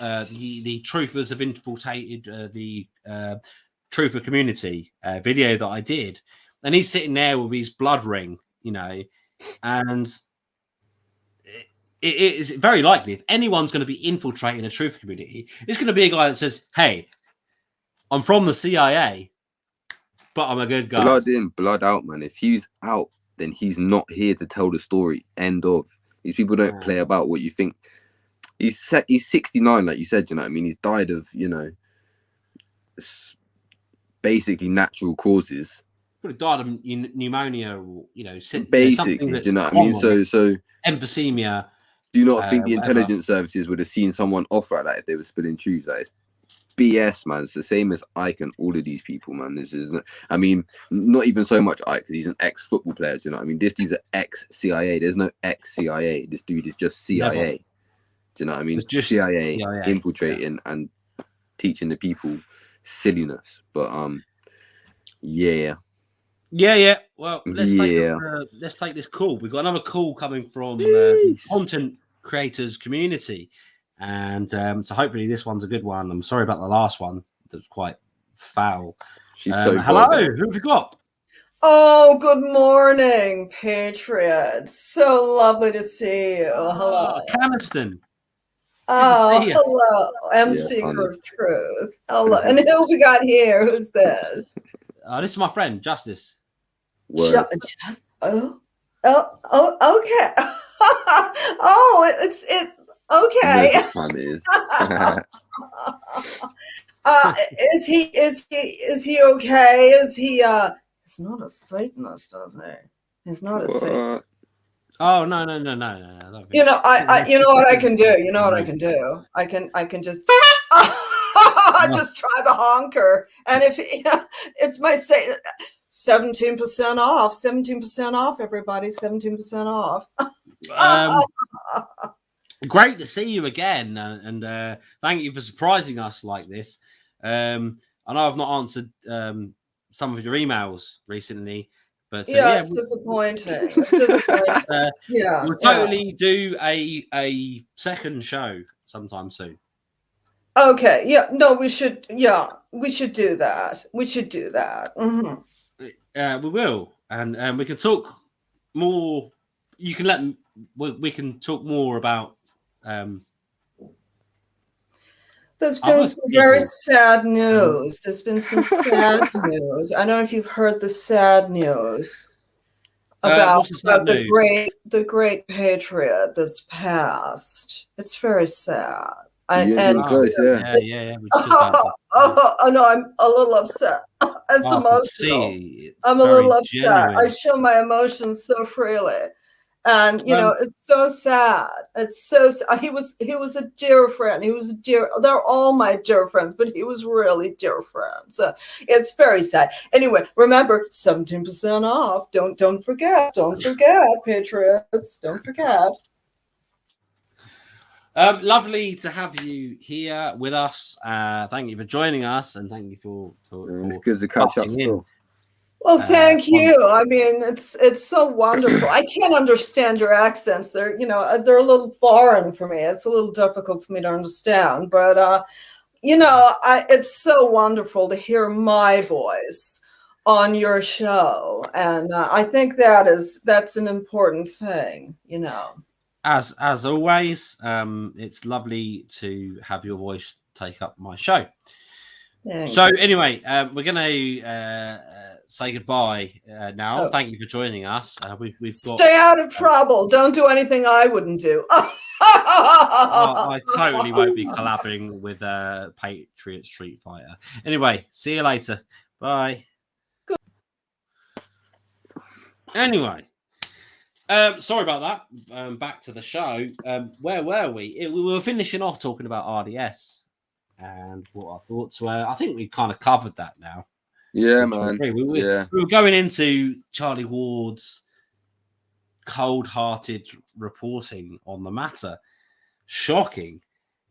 the truthers have infiltrated the truther community video that I did, and he's sitting there with his blood ring, you know, and it is very likely if anyone's going to be infiltrating a truther community, it's going to be a guy that says, "Hey, I'm from the CIA, but I'm a good guy." Blood in, blood out, man. If he's out, then he's not here to tell the story. End of. These people don't play about what you think. He's 69, like you said, you know what I mean? He's died of, you know, basically natural causes. Could have died of pneumonia, or, you know, basically, do you know what I mean? So emphysema. Do you not think the whatever. intelligence services would have seen someone off like that if they were spilling truths? Like, it's BS, man. It's the same as Ike and all of these people, man. This isn't. I mean, not even so much Ike because he's an ex-football player. Do you know what I mean? This dude's an ex-CIA. There's no ex-CIA. This dude is just CIA. Never. Do you know what I mean? It's just CIA, CIA infiltrating and teaching the people silliness. But yeah. Well, let's take this call. We've got another call coming from the content creators community, and so hopefully this one's a good one. I'm sorry about the last one; that was quite foul. She's so hello, bad. who have we got? Oh, good morning, Patriots. So lovely to see you. Hello, Caniston. Oh, hello, MC for Truth. Hello, and who we got here? Who's this? This is my friend Justice. Okay. Okay. What time it is. Is he okay? Is he he's not a Satanist, does he? He's not a Satanist. Oh no. You know, I you know what I can do. You know what I can do. I can just just try the honker, and if it's my 17% off. 17% off, everybody. 17% off. Great to see you again, and thank you for surprising us like this. I know I've not answered some of your emails recently, but it's disappointing. It's disappointing. We'll totally do a second show sometime soon. Okay. Yeah. No, we should. Yeah, we should do that. We should do that. Mm-hmm. We will, and we can talk more. You can we can talk more about. There's been some very sad news. There's been some sad news. I don't know if you've heard the sad news about the great patriot that's passed. It's very sad. Yeah. Oh no, I'm a little upset. It's emotional. I'm a little upset. Genuine. I show my emotions so freely. And you know, it's so sad. It's so sad. He was a dear friend. They're all my dear friends, but he was really dear friends. It's very sad. Anyway, remember 17% off. Don't forget. Don't forget, Patriots. Don't forget. Lovely to have you here with us. Thank you for joining us, and thank you for it's good to catch up still. Well, thank you. I mean, it's so wonderful. I can't understand your accents. They're a little foreign for me. It's a little difficult for me to understand. But it's so wonderful to hear my voice on your show, and I think that's an important thing. You know. As always, it's lovely to have your voice take up my show. So anyway, we're going to say goodbye now. Thank you for joining us. We've got, stay out of trouble. Don't do anything I wouldn't do. I totally won't be collabing with Patriot Street Fighter. Anyway, see you later. Bye. Good. Anyway. Sorry about that. Back to the show. Where were we? We were finishing off talking about RDS and what our thoughts were. I think we kind of covered that now. Yeah, man. We were going into Charlie Ward's cold-hearted reporting on the matter. Shocking.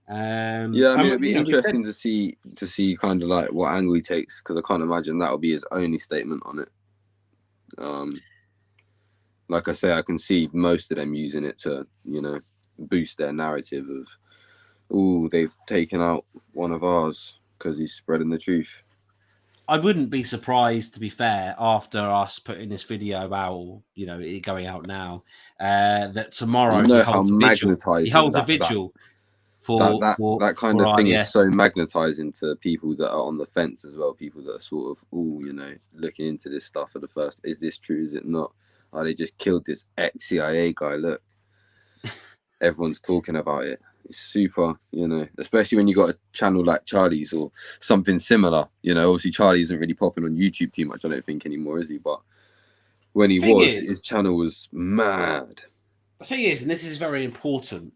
Yeah, I mean, it'd be interesting to see kind of like what angle he takes, because I can't imagine that'll be his only statement on it. Like I say, I can see most of them using it to, you know, boost their narrative of, oh, they've taken out one of ours because he's spreading the truth. I wouldn't be surprised, to be fair, after us putting this video out, you know, it going out now, that tomorrow he holds a vigil for that kind of thing is so magnetizing to people that are on the fence as well. People that are sort of, oh, you know, looking into this stuff for the first. Is this true? Is it not? Oh, they just killed this ex-CIA guy. Look, everyone's talking about it. It's super, you know, especially when you got a channel like Charlie's or something similar. You know, obviously Charlie isn't really popping on YouTube too much, I don't think, anymore, is he? But when he was, his channel was mad. The thing is, and this is very important,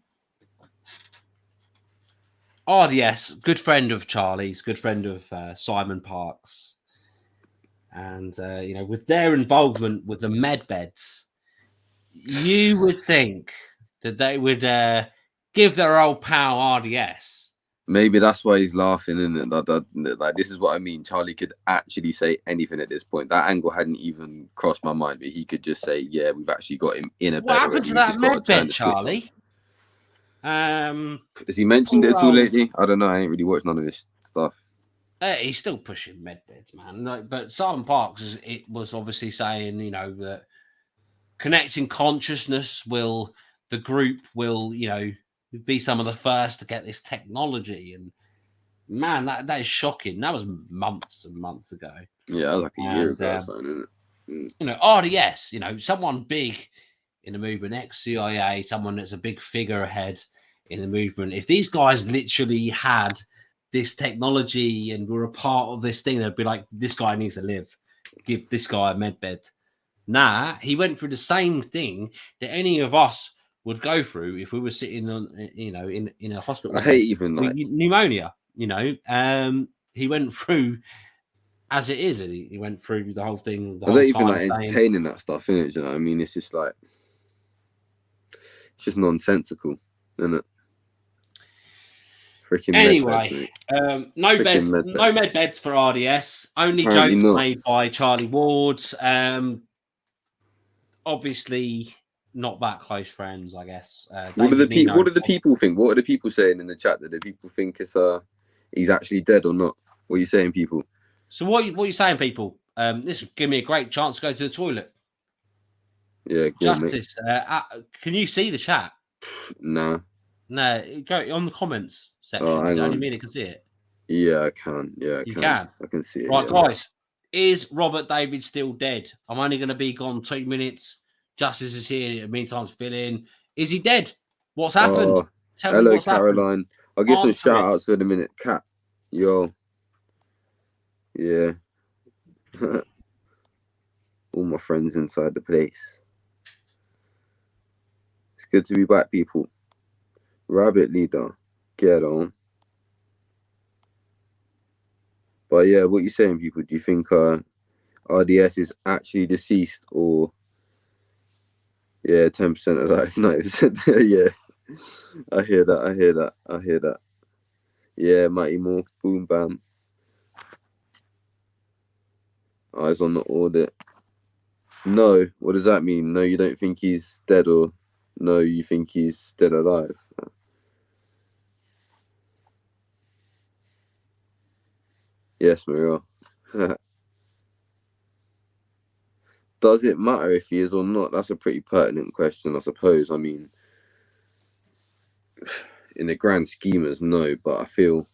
RDS, good friend of Charlie's, good friend of Simon Park's, and you know, with their involvement with the med beds, you would think that they would give their old pal RDS. Maybe that's why he's laughing, isn't it? Like, this is what I mean. Charlie could actually say anything at this point. That angle hadn't even crossed my mind, but he could just say, "Yeah, we've actually got him in a bed." What happened to that med bed, Charlie? Has he mentioned it at all lately? I don't know. I ain't really watched none of this stuff. He's still pushing med beds, man. Like, but Simon Parks, it was obviously saying, you know, that connecting consciousness the group will, you know, be some of the first to get this technology. And man, that is shocking. That was months and months ago. Yeah, that was like a year ago or something, isn't it? You know, RDS, you know, someone big in the movement, ex-CIA, someone that's a big figurehead in the movement. If these guys literally had this technology and were a part of this thing, they'd be like, this guy needs to live. Give this guy a med bed. Nah, he went through the same thing that any of us would go through if we were sitting on, you know, in a hospital. I hate even like pneumonia, you know. He went through as it is, and he went through the whole thing. I don't even like entertaining that stuff, innit? You know what I mean? It's just like, it's just nonsensical, isn't it? Freaking anyway, no med beds for RDS. Only jokes made by Charlie Ward. Obviously, not that close friends, I guess. What do the people think? What are the people saying in the chat? That the people think it's he's actually dead or not? What are you saying, people? So what are you saying, people? This will give me a great chance to go to the toilet. Yeah, Justice. Can you see the chat? Nah. No, go on the comments section. Only me that can see it. Yeah, I can. Yeah, you can. I can see it. Right, guys. Is Robert David still dead? I'm only going to be gone 2 minutes. Justice is here. In the meantime, fill in. Is he dead? What's happened? Tell me what's Caroline. Happened. I'll give some shout outs in a minute. Cat. Yo. Yeah. All my friends inside the place. It's good to be back, people. Rabbit leader, get on. But yeah, what you saying, people? Do you think RDS is actually deceased, or 10% alive, 90%? Yeah, I hear that. Yeah, Mighty Morph, boom bam. Eyes on the audit. No, what does that mean? No, you don't think he's dead, or no, you think he's still alive? Yes, Maria. Does it matter if he is or not? That's a pretty pertinent question, I suppose. I mean, in the grand schemers, no, but I feel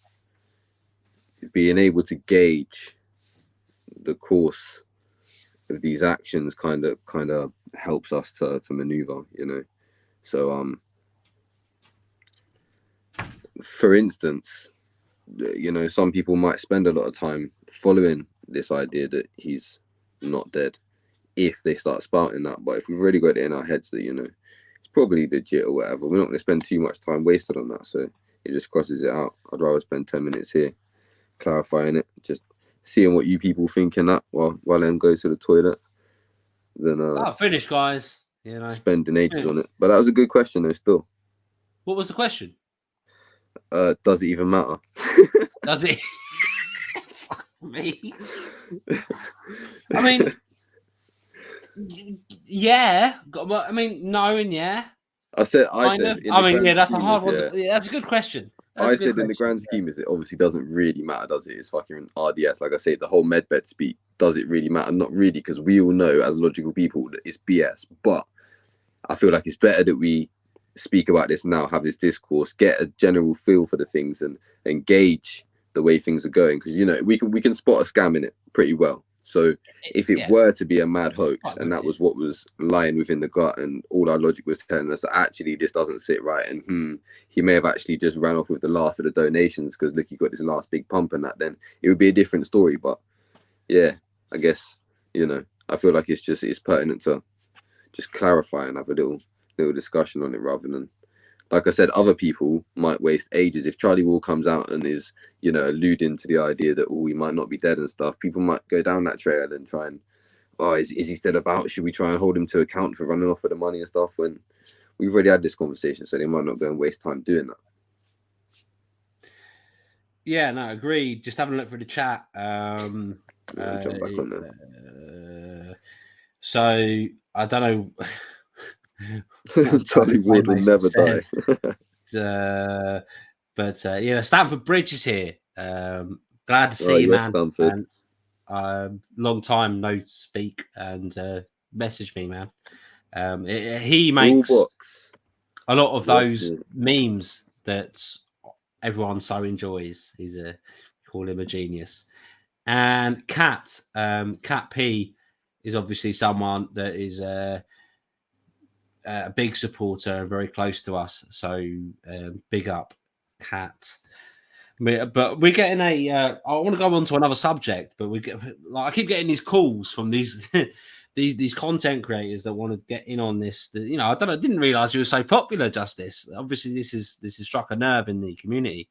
being able to gauge the course of these actions kind of helps us to maneuver, you know. So, for instance, you know, some people might spend a lot of time following this idea that he's not dead if they start spouting that. But if we've already got it in our heads that, you know, it's probably legit or whatever, we're not going to spend too much time wasted on that. So it just crosses it out. I'd rather spend 10 minutes here clarifying it, just seeing what you people think in that while them go to the toilet. Then finish, guys. You know, spending ages on it. But that was a good question though. Still, what was the question? Does it even matter? Does it? Fuck me. I mean, yeah. I mean, no and yeah. I said. That's a hard one. Yeah, that's a good question. I said in the grand scheme is it obviously doesn't really matter, does it? It's fucking RDS. Like I say, the whole medbed speak, does it really matter? Not really, because we all know as logical people that it's BS. But I feel like it's better that we speak about this now, have this discourse, get a general feel for the things and gauge the way things are going. Because, you know, we can spot a scam in it pretty well. So if it were to be a mad hoax and that was what was lying within the gut and all our logic was telling us that actually this doesn't sit right and he may have actually just ran off with the last of the donations because look, he got this last big pump and that, then it would be a different story. But yeah, I guess, you know, I feel like it's pertinent to just clarify and have a little discussion on it rather than, like I said, other people might waste ages. If Charlie Wall comes out and is, you know, alluding to the idea that we might not be dead and stuff, people might go down that trail and try and, is he still about? Should we try and hold him to account for running off with the money and stuff? When we've already had this conversation, so they might not go and waste time doing that. Yeah, no, agreed. Just having a look through the chat. Jump back on there. So I don't know. Charlie Ward will never die. But Stanford Bridge is here. Glad to see you, man. Stanford. And, long time no speak and message me, man. He makes a lot of those memes that everyone so enjoys. Call him a genius. And Cat P is obviously someone that is a big supporter and very close to us. So big up, Cat. But we're getting I want to go on to another subject, but I keep getting these calls from these these content creators that want to get in on this. You know, I didn't realize you were so popular. Justice. Obviously, this has struck a nerve in the community.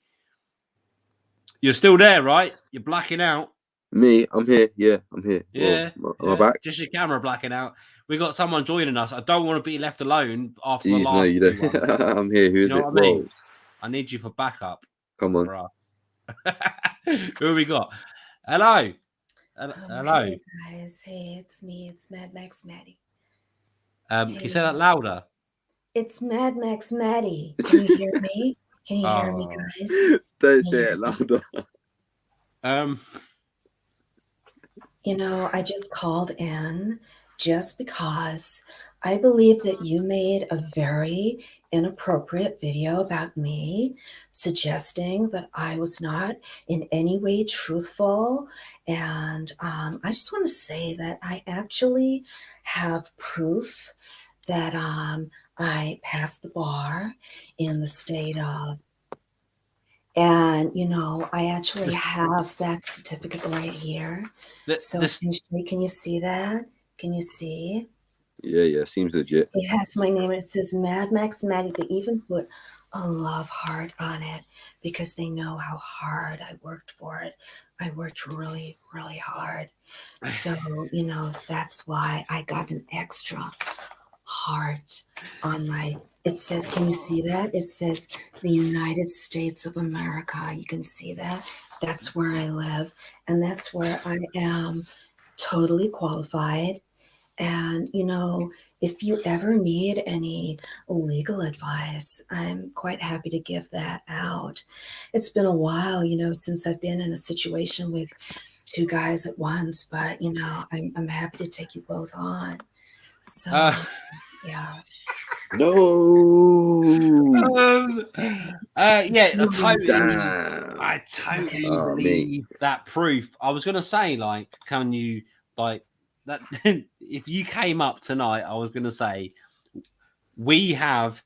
You're still there, right? You're blacking out. Me, I'm here. Yeah, I'm here. Yeah, am I back? Just your camera blacking out. We got someone joining us. I don't want to be left alone after the last. No, you don't. I'm here. Who is it? What I mean? I need you for backup. Come on. Who have we got? Hello. Hello. Hey guys. Hey, it's me. It's Mad Max Maddie. Can you say that louder? It's Mad Max Maddie. Can you hear me? Can you hear me, guys? Don't say it louder. You know, I just called in just because I believe that you made a very inappropriate video about me, suggesting that I was not in any way truthful. And I just want to say that I actually have proof that I passed the bar in the state of, and, you know, I actually have that certificate right here. Can you see that? Can you see? Yeah, seems legit. It has my name. It says Mad Max Maddie. They even put a love heart on it because they know how hard I worked for it. I worked really, really hard. So, you know, that's why I got an extra heart on my... It says, can you see that? It says the United States of America. You can see that. That's where I live. And that's where I am totally qualified. And, you know, if you ever need any legal advice, I'm quite happy to give that out. It's been a while, you know, since I've been in a situation with two guys at once. But, you know, I'm happy to take you both on. So, yeah. No. I totally believe that proof. I was gonna say, like, can you like that? If you came up tonight, I was gonna say we have.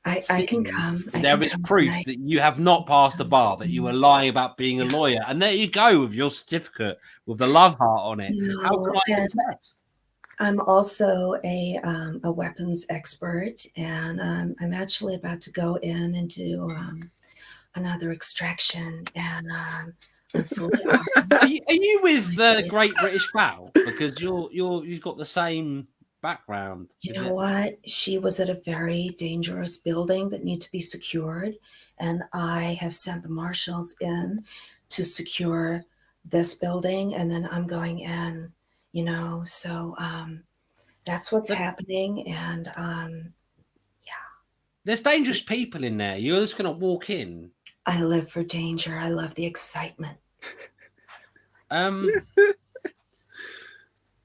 I can come. There is proof tonight that you have not passed the bar, that you were lying about being a lawyer, and there you go with your certificate with the love heart on it. No, how can I contest? I'm also a weapons expert, and I'm actually about to go in and do another extraction. And I'm fully armed. Are you with the Great British Bow? Because you've got the same background. You know what? She was at a very dangerous building that needed to be secured, and I have sent the marshals in to secure this building, and then I'm going in, so that's what's happening. And there's dangerous people in there. You're just going to walk in. I live for danger. I love the excitement.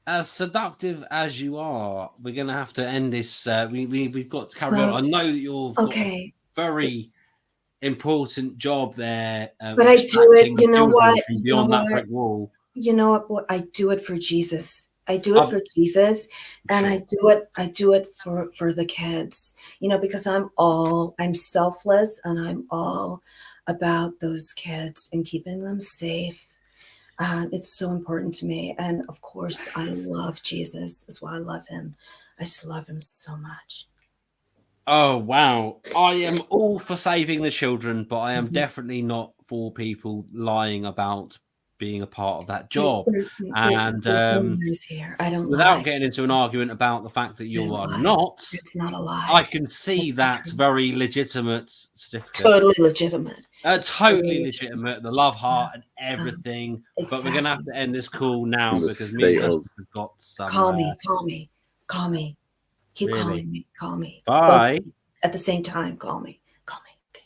As seductive as you are, we're going to have to end this. We've got to carry on. I know that you've got a very important job there. But I do it, you know what? Beyond that brick wall. You know what? I do it for Jesus. I do it for Jesus, and I do it for the kids, because I'm selfless, and I'm all about those kids and keeping them safe. It's so important to me. And of course, I love Jesus as well. I love him. I just love him so much. Oh, wow. I am all for saving the children, but I am definitely not for people lying about being a part of that job. And without getting into an argument about the fact that you are not, it's not a lie. I can see that's very legitimate certificate. It's totally legitimate. Totally legitimate, the love heart and everything. Exactly. But we're going to have to end this call now because me and Justin have got some... Call me. Keep calling me. Call me. Bye. But at the same time, call me. Okay.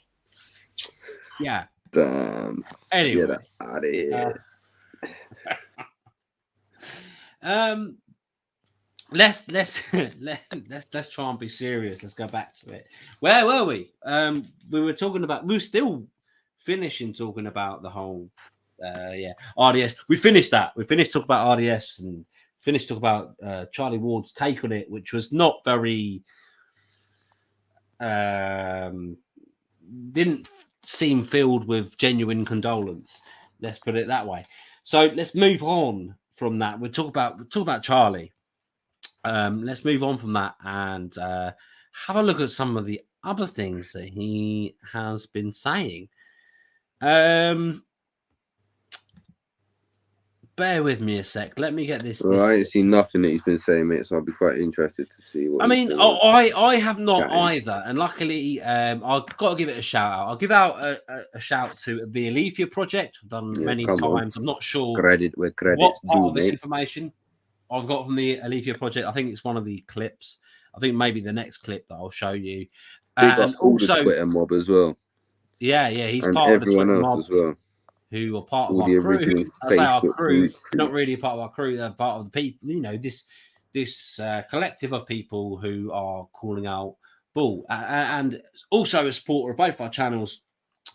Yeah. Damn. Anyway. Get out of here. Let's try and be serious. Let's go back to it. Where were we? We were still finishing talking about the whole RDS. We finished that. We finished talking about RDS and finished talking about Charlie Ward's take on it, which was not very didn't seem filled with genuine condolence. Let's put it that way. So let's move on from that. We'll talk about Charlie. Let's move on from that and have a look at some of the other things that he has been saying. Bear with me a sec. Let me get this. Well, I ain't seen nothing that he's been saying, mate, so I'll be quite interested to see what. I mean, I have not either, and luckily, I've got to give it a shout out. I'll give out a shout to the Alethea Project. I've done many times. I'm not sure where credits what part of this information I've got from the Alethea Project. I think it's one of the clips. I think maybe the next clip that I'll show you. And also the Twitter mob as well. Yeah, he's and part everyone of the Twitter else mob as well. Who are part all of the our crew. I say our crew, not really part of our crew. They're part of the people. This collective of people who are calling out bull, and also a supporter of both our channels,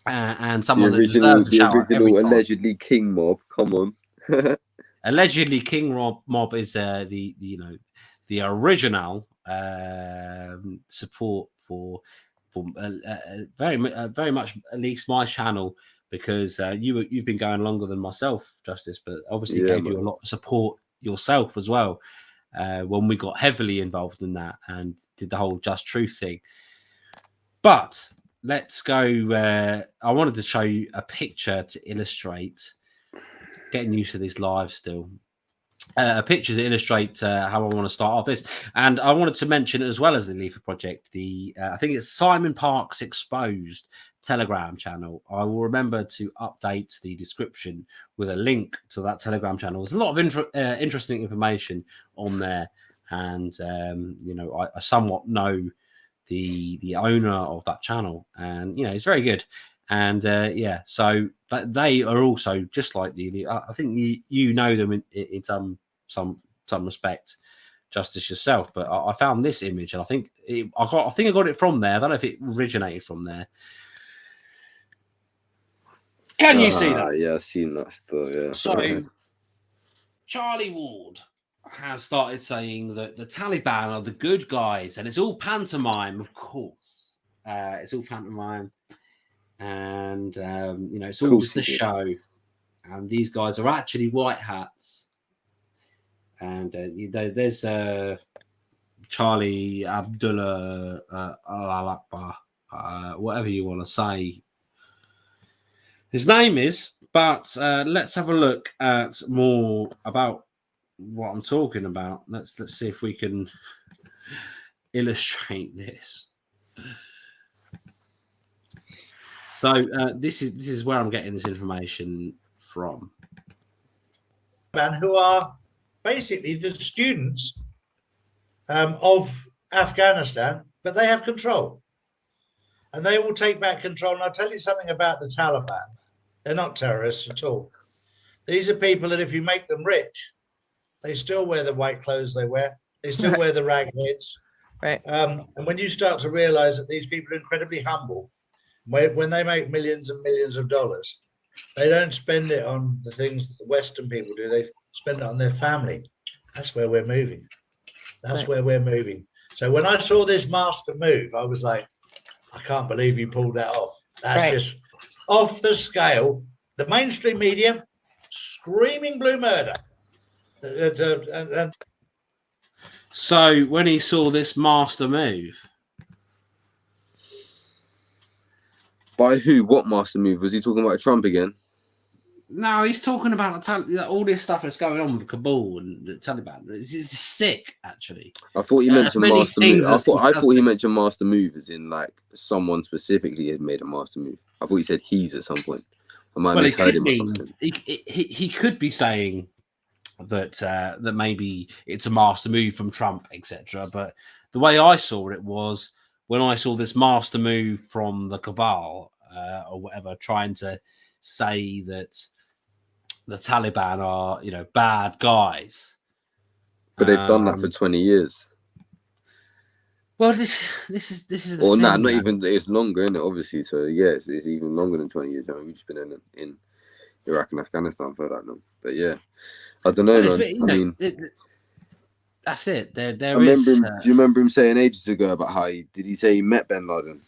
and someone that deserves a shout out every time. Allegedly King mob. Come on. Allegedly King mob is the original support for very much at least my channel. Because you've been going longer than myself, Justice, but obviously gave you a lot of support yourself as well when we got heavily involved in that and did the whole Just Truth thing. But let's go. I wanted to show you a picture to illustrate, getting used to this live still, a picture to illustrate how I want to start off this. And I wanted to mention, as well as the Alethea Project, I think it's Simon Parkes Exposed Telegram channel. I will remember to update the description with a link to that Telegram channel. There's a lot of interesting information on there, and I somewhat know the owner of that channel, and it's very good. And so but they are also just like the. I think you know them in some respect, Justice yourself. But I found this image, and I think I got it from there. I don't know if it originated from there. Can you see that? Yeah, I've seen that still, yeah. So, Charlie Ward has started saying that the Taliban are the good guys, and it's all pantomime, of course. It's all pantomime, and it's all just a show. And these guys are actually white hats. And there's Charlie Abdullah Al-Akbar, whatever you want to say. His name is, but let's have a look at more about what I'm talking about. Let's see if we can illustrate this. So this is where I'm getting this information from. Who are basically the students of Afghanistan, but they have control. And they will take back control. And I'll tell you something about the Taliban. They're not terrorists at all. These are people that if you make them rich, they still wear the white clothes they wear. They still wear the rag heads. Right. And when you start to realize that these people are incredibly humble, when they make millions and millions of dollars, they don't spend it on the things that the Western people do. They spend it on their family. That's where we're moving. That's where we're moving. So when I saw this master move, I was like, I can't believe you pulled that off. That's just off the scale. The mainstream media screaming blue murder. So when he saw this master move, by who? What master move? Was he talking about Trump again? no, he's talking about all this stuff that's going on with Kabul and the Taliban. It's sick, actually. I thought he mentioned many master move. things I as thought he disgusting. mentioned master move as in like someone specifically had made a master move. I thought he said he's at some point. I might have Well, misheard him or something. he could be saying that that maybe it's a master move from Trump, etc. But the way I saw it was when I saw this master move from the cabal or whatever, trying to say that the Taliban are, bad guys. But they've done that for 20 years. Well, this is the Or thing, not man. even. It's longer, isn't it? Obviously, so yeah, it's even longer than 20 years. I mean, we've just been in Iraq and Afghanistan for that long. But yeah, I don't know, man. That's it. There I remember him. Do you remember him saying ages ago about how he say he met bin Laden?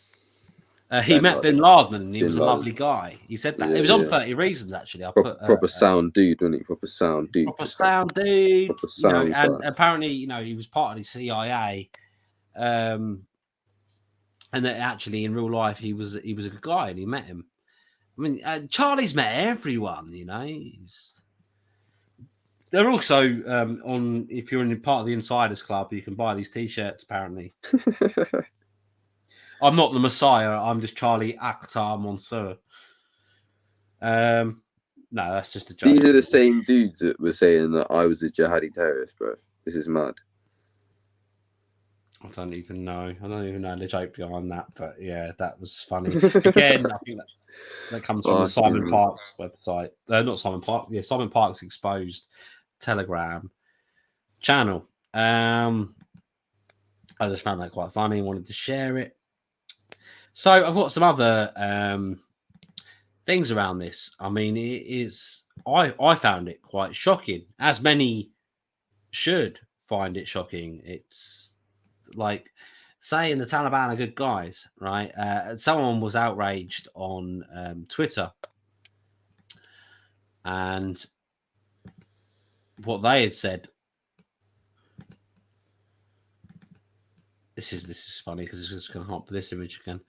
He met bin Laden, and he was a lovely guy. He said that. Yeah, it was on 30 Reasons, actually. Proper sound dude, wasn't he? Proper sound dude. Proper sound dude. Proper sound and apparently, he was part of the CIA. And that actually, in real life, he was a good guy, and he met him. I mean, Charlie's met everyone. They're also on. If you're in part of the Insiders Club, you can buy these T-shirts. Apparently. I'm not the Messiah. I'm just Charlie Akhtar Mansour. No, that's just a joke. These are the same dudes that were saying that I was a jihadi terrorist, bro. This is mad. I don't even know the joke behind that, but yeah, that was funny. Again, I think that comes from the Simon Parks website. Not Simon Parks. Yeah, Simon Parks Exposed Telegram channel. I just found that quite funny. Wanted to share it. So I've got some other things around this. I mean, I found it quite shocking, as many should find it shocking. It's like saying the Taliban are good guys, right? Someone was outraged on Twitter, and what they had said. This is funny because it's just going to hop this image again.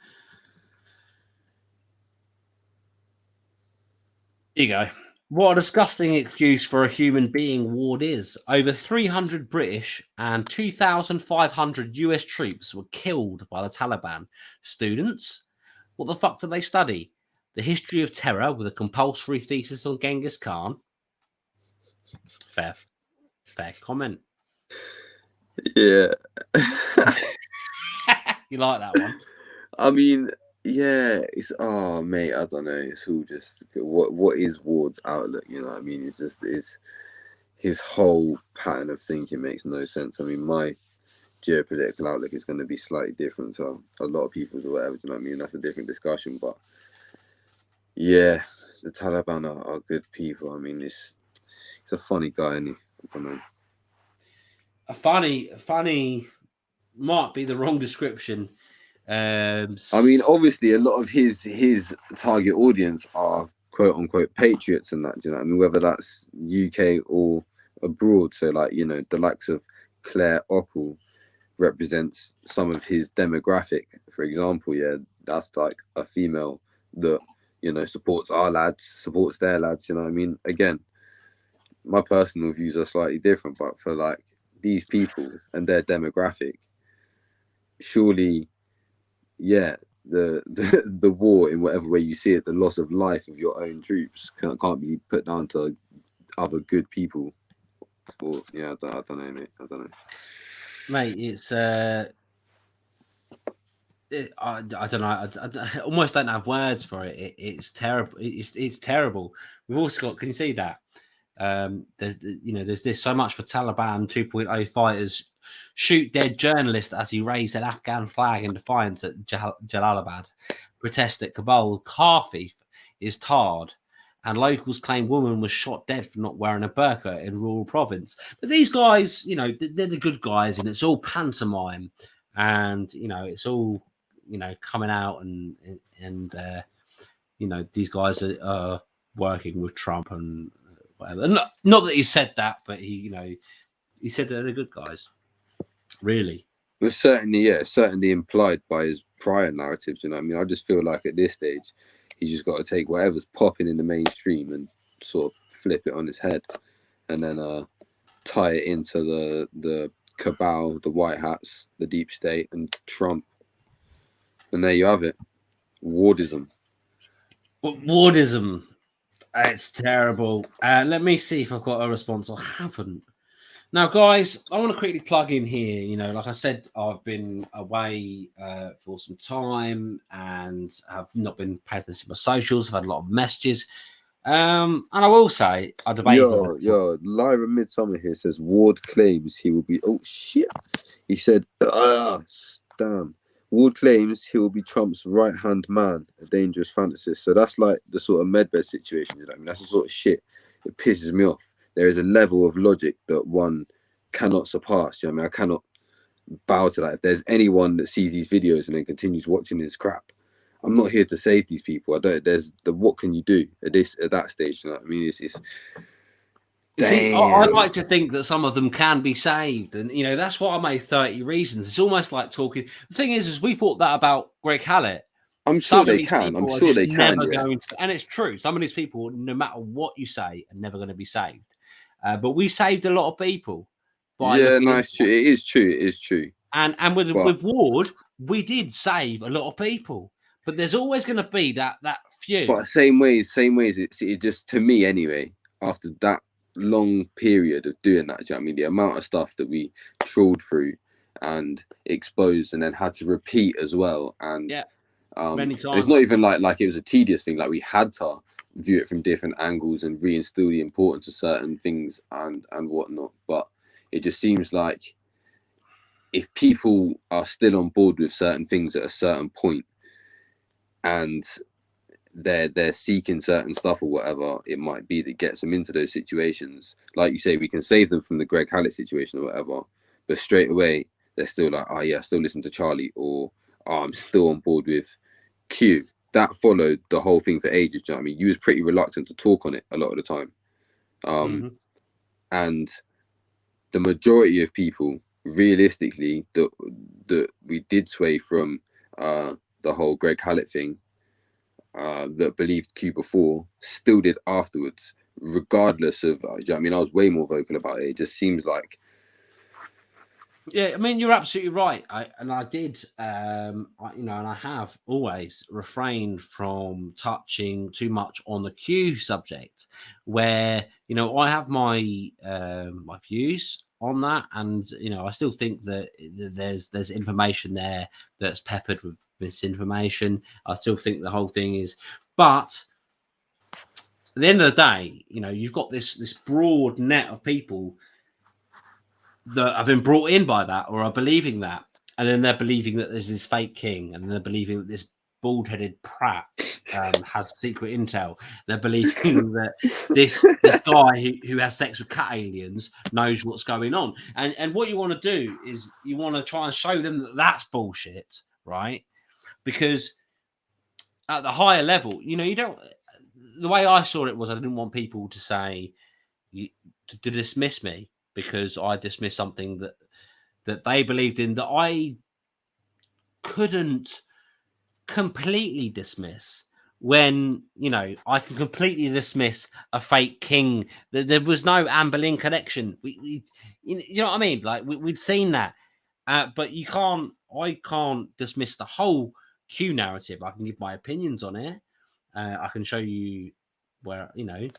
Here you go. What a disgusting excuse for a human being ward is. Over 300 British and 2,500 US troops were killed by the Taliban. Students? What the fuck do they study? The history of terror with a compulsory thesis on Genghis Khan? Fair comment. Yeah. You like that one? I mean, yeah, it's mate, I don't know. It's all just what is Ward's outlook, you know what I mean? It's just his whole pattern of thinking makes no sense. I mean, my geopolitical outlook is going to be slightly different to a lot of people's or whatever, do you know what I mean? That's a different discussion, but yeah, the Taliban are good people. I mean, it's a funny guy, isn't he? I don't know. A funny might be the wrong description. I mean, obviously, a lot of his target audience are quote unquote patriots and that. Do you know what I mean? Whether that's UK or abroad. So, like, you know, the likes of Claire Ockle represents some of his demographic. For example, yeah, that's like a female that, you know, supports our lads, supports their lads. You know what I mean? Again, my personal views are slightly different, but for like these people and their demographic, surely, yeah, the war in whatever way you see it, the loss of life of your own troops can't be put down to other good people. Or yeah, I don't know, mate. I don't know, mate. It's I don't know. I almost don't have words for it. It's terrible. It's terrible. We've also got. Can you see that? There's so much for Taliban 2.0 fighters shoot dead journalist as he raised an Afghan flag in defiance at Jalalabad. Protest at Kabul. Car thief is tarred, and locals claim woman was shot dead for not wearing a burqa in rural province. But these guys, they're the good guys, and it's all pantomime, and it's all coming out, and these guys are working with Trump and whatever. Not that he said that, but he said that they're good guys. Really, it was certainly implied by his prior narratives. You know what I mean? I just feel like at this stage, he's just got to take whatever's popping in the mainstream and sort of flip it on his head, and then tie it into the cabal, the white hats, the deep state, and Trump. And there you have it. Wardism. Wardism. It's terrible. Let me see if I've got a response. I haven't. Now, guys, I want to quickly plug in here. Like I said, I've been away for some time and have not been paying attention to my socials. I've had a lot of messages. And I will say, I debated. Yo, Lyra Midsummer here says Ward claims he will be. Oh, shit. He said, damn. Ward claims he will be Trump's right-hand man, a dangerous fantasist. So that's like the sort of Medved situation. You know what I mean? That's the sort of shit that pisses me off. There is a level of logic that one cannot surpass. You know what I mean? I cannot bow to that. If there's anyone that sees these videos and then continues watching this crap, I'm not here to save these people. What can you do at that stage? You know what I mean? It's see, I like to think that some of them can be saved, and that's why I made 30 reasons. It's almost like talking. The thing is we thought that about Greg Hallett. I'm sure they can. I'm sure they can. And it's true. Some of these people, no matter what you say, are never going to be saved. But we saved a lot of people. It's true. It is true. It is true. And with Ward, we did save a lot of people. But there's always going to be that few. But same ways. It just, to me anyway, after that long period of doing that, do you know what I mean? The amount of stuff that we trawled through and exposed and then had to repeat as well. And many times. It's not even like it was a tedious thing. Like we had to view it from different angles and reinstill the importance of certain things and whatnot. But it just seems like if people are still on board with certain things at a certain point and they're seeking certain stuff or whatever it might be that gets them into those situations, like you say, we can save them from the Greg Hallett situation or whatever, but straight away they're still like, oh yeah, I still listen to Charlie, or I'm still on board with Q. That followed the whole thing for ages. Do you know what I mean? You was pretty reluctant to talk on it a lot of the time. And the majority of people, realistically, that we did sway from the whole Greg Hallett thing, that believed Q before, still did afterwards, regardless of, do you know what I mean? I was way more vocal about it. It just seems like, yeah, I mean, you're absolutely right. I did, and I have always refrained from touching too much on the Q subject, where I have my my views on that, and I still think that there's information there that's peppered with misinformation. I still think the whole thing is, but at the end of the day, you've got this broad net of people that have been brought in by that or are believing that, and then they're believing that there's this fake king, and they're believing that this bald-headed prat has secret intel. They're believing that this guy who has sex with cat aliens knows what's going on, and what you want to do is you want to try and show them that that's bullshit, right? Because at the higher level, you don't. The way I saw it was I didn't want people to say to dismiss me, because I dismissed something that they believed in that I couldn't completely dismiss, when I can completely dismiss a fake king. There was no Anne Boleyn connection. We you know what I mean? Like we'd seen that, but I can't dismiss the whole Q narrative. I can give my opinions on it. I can show you where, you know,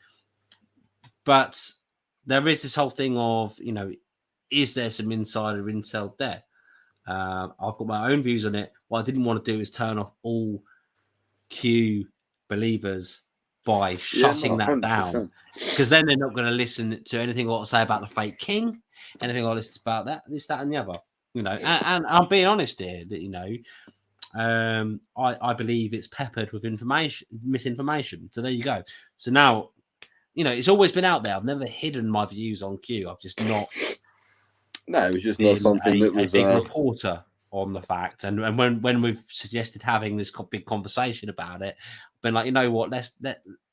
but there is this whole thing of, you know, is there some insider intel there? I've got my own views on it. What I didn't want to do is turn off all Q believers by shutting that down, because then they're not going to listen to anything I want to say about the fake king, anything I listen about that, this, that, and the other. You know, and I'm being honest here that, you know, I believe it's peppered with misinformation. So there you go. So now, you know, it's always been out there. I've never hidden my views on Q. I've just not. No, it was just not something that was a big reporter on the fact. And when we've suggested having this big conversation about it, I've been like, you know what?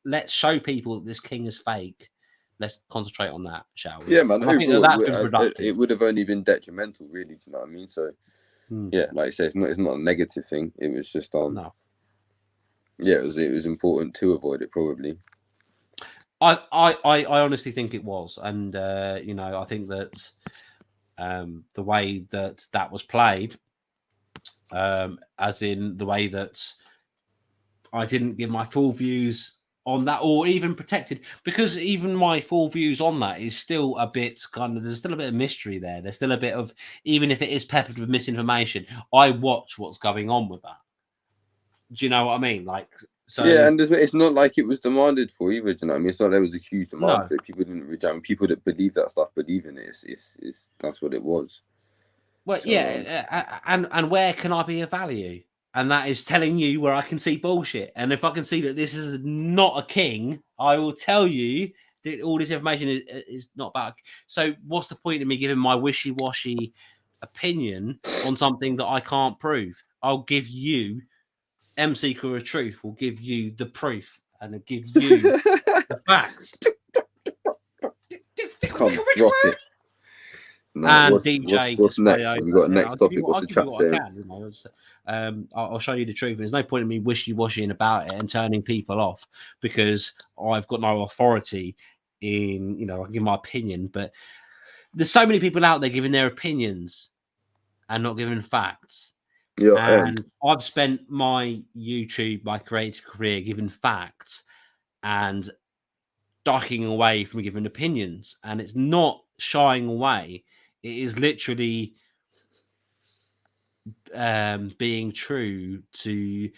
Let's show people that this king is fake. Let's concentrate on that, shall we? Yeah, man. I think that's been productive. It would have only been detrimental, really. Do you know what I mean? So, yeah, like I say, it's not a negative thing. It was just no. Yeah, it was important to avoid it, probably. I honestly think it was, and you know, I think that the way that was played, as in the way that I didn't give my full views on that, or even protected, because even my full views on that is still a bit kind of, there's still a bit of mystery there. There's still a bit of, even if it is peppered with misinformation, I watch what's going on with that. Do you know what I mean? Like, so yeah, and it's not like it was demanded for either. Do you know what I mean? It's not like there was a huge demand for it. People didn't reach out. People that believe that stuff believe in it. It's that's what it was. Well, so, yeah, and where can I be of value? And that is telling you where I can see bullshit. And if I can see that this is not a king, I will tell you that all this information is not about. So what's the point of me giving my wishy-washy opinion on something that I can't prove? I'll give you, M-Seeker of Truth will give you the proof and it'll give you the facts. Come drop it. No, and what's next? We got a next topic. What's the chat saying? I'll show you the truth. There's no point in me wishy-washying about it and turning people off, because I've got no authority in, you know, I can give my opinion, but there's so many people out there giving their opinions and not giving facts. Yeah, and I've spent my YouTube, my creative career, giving facts and ducking away from giving opinions, and it's not shying away. It is literally being true to.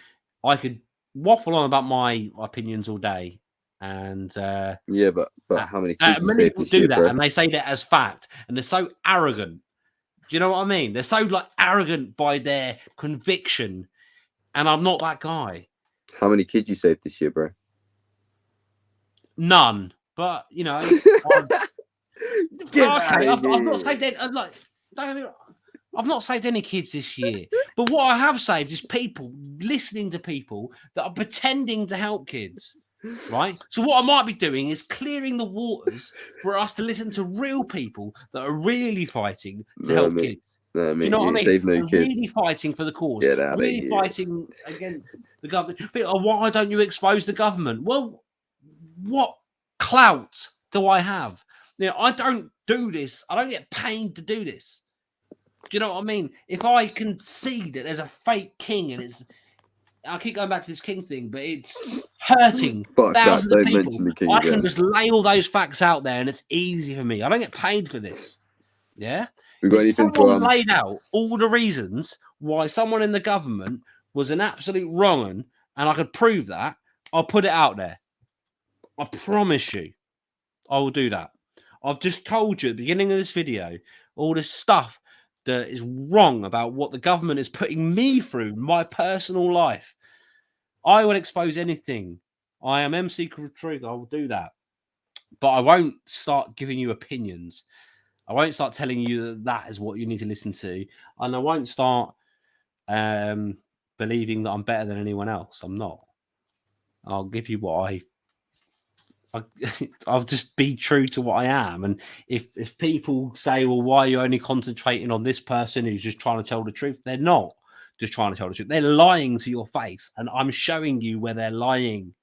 I could waffle on about my opinions all day, and yeah, but how many people do that, and they say that as fact, and they're so arrogant. Do you know what I mean? They're so like arrogant by their conviction, and I'm not that guy. How many kids you saved this year, bro? None, but you know. I've not saved any. Like, don't get me wrong, I've not saved any kids this year. But what I have saved is people listening to people that are pretending to help kids. Right. So what I might be doing is clearing the waters for us to listen to real people that are really fighting to help kids. No, you know what I mean? Save no kids. Really fighting for the cause. Really fighting against the government. Why don't you expose the government? Well, what clout do I have? You know, I don't do this. I don't get paid to do this. Do you know what I mean? If I can see that there's a fake king and it's, I keep going back to this king thing, but it's hurting thousands of people. I can just lay all those facts out there, and it's easy for me. I don't get paid for this. Yeah. We got anything to laid out all the reasons why someone in the government was an absolute wrong 'un, and I could prove that, I'll put it out there. I promise you, I will do that. I've just told you at the beginning of this video all this stuff that is wrong about what the government is putting me through, my personal life. I will expose anything. I am M-Seeker of Truth. I will do that. But I won't start giving you opinions. I won't start telling you that is what you need to listen to. And I won't start believing that I'm better than anyone else. I'm not. I'll give you what I'll just be true to what I am. And if people say, well, why are you only concentrating on this person who's just trying to tell the truth? They're not just trying to tell the truth. They're lying to your face, and I'm showing you where they're lying.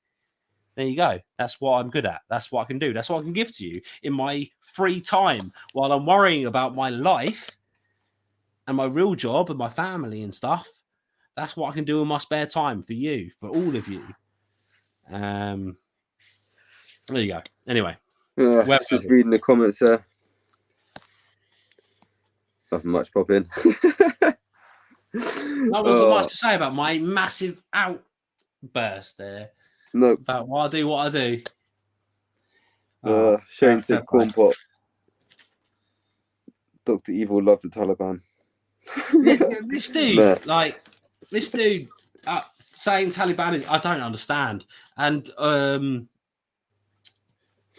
There you go. That's what I'm good at. That's what I can do. That's what I can give to you in my free time while I'm worrying about my life and my real job and my family and stuff. That's what I can do in my spare time for you, for all of you. There you go. Anyway, just reading the comments there. Nothing much popping. That wasn't much to say about my massive outburst there. No. About what I do. Shane said corn pot. Dr. Evil loves the Taliban. This dude, this dude saying Taliban is, I don't understand. And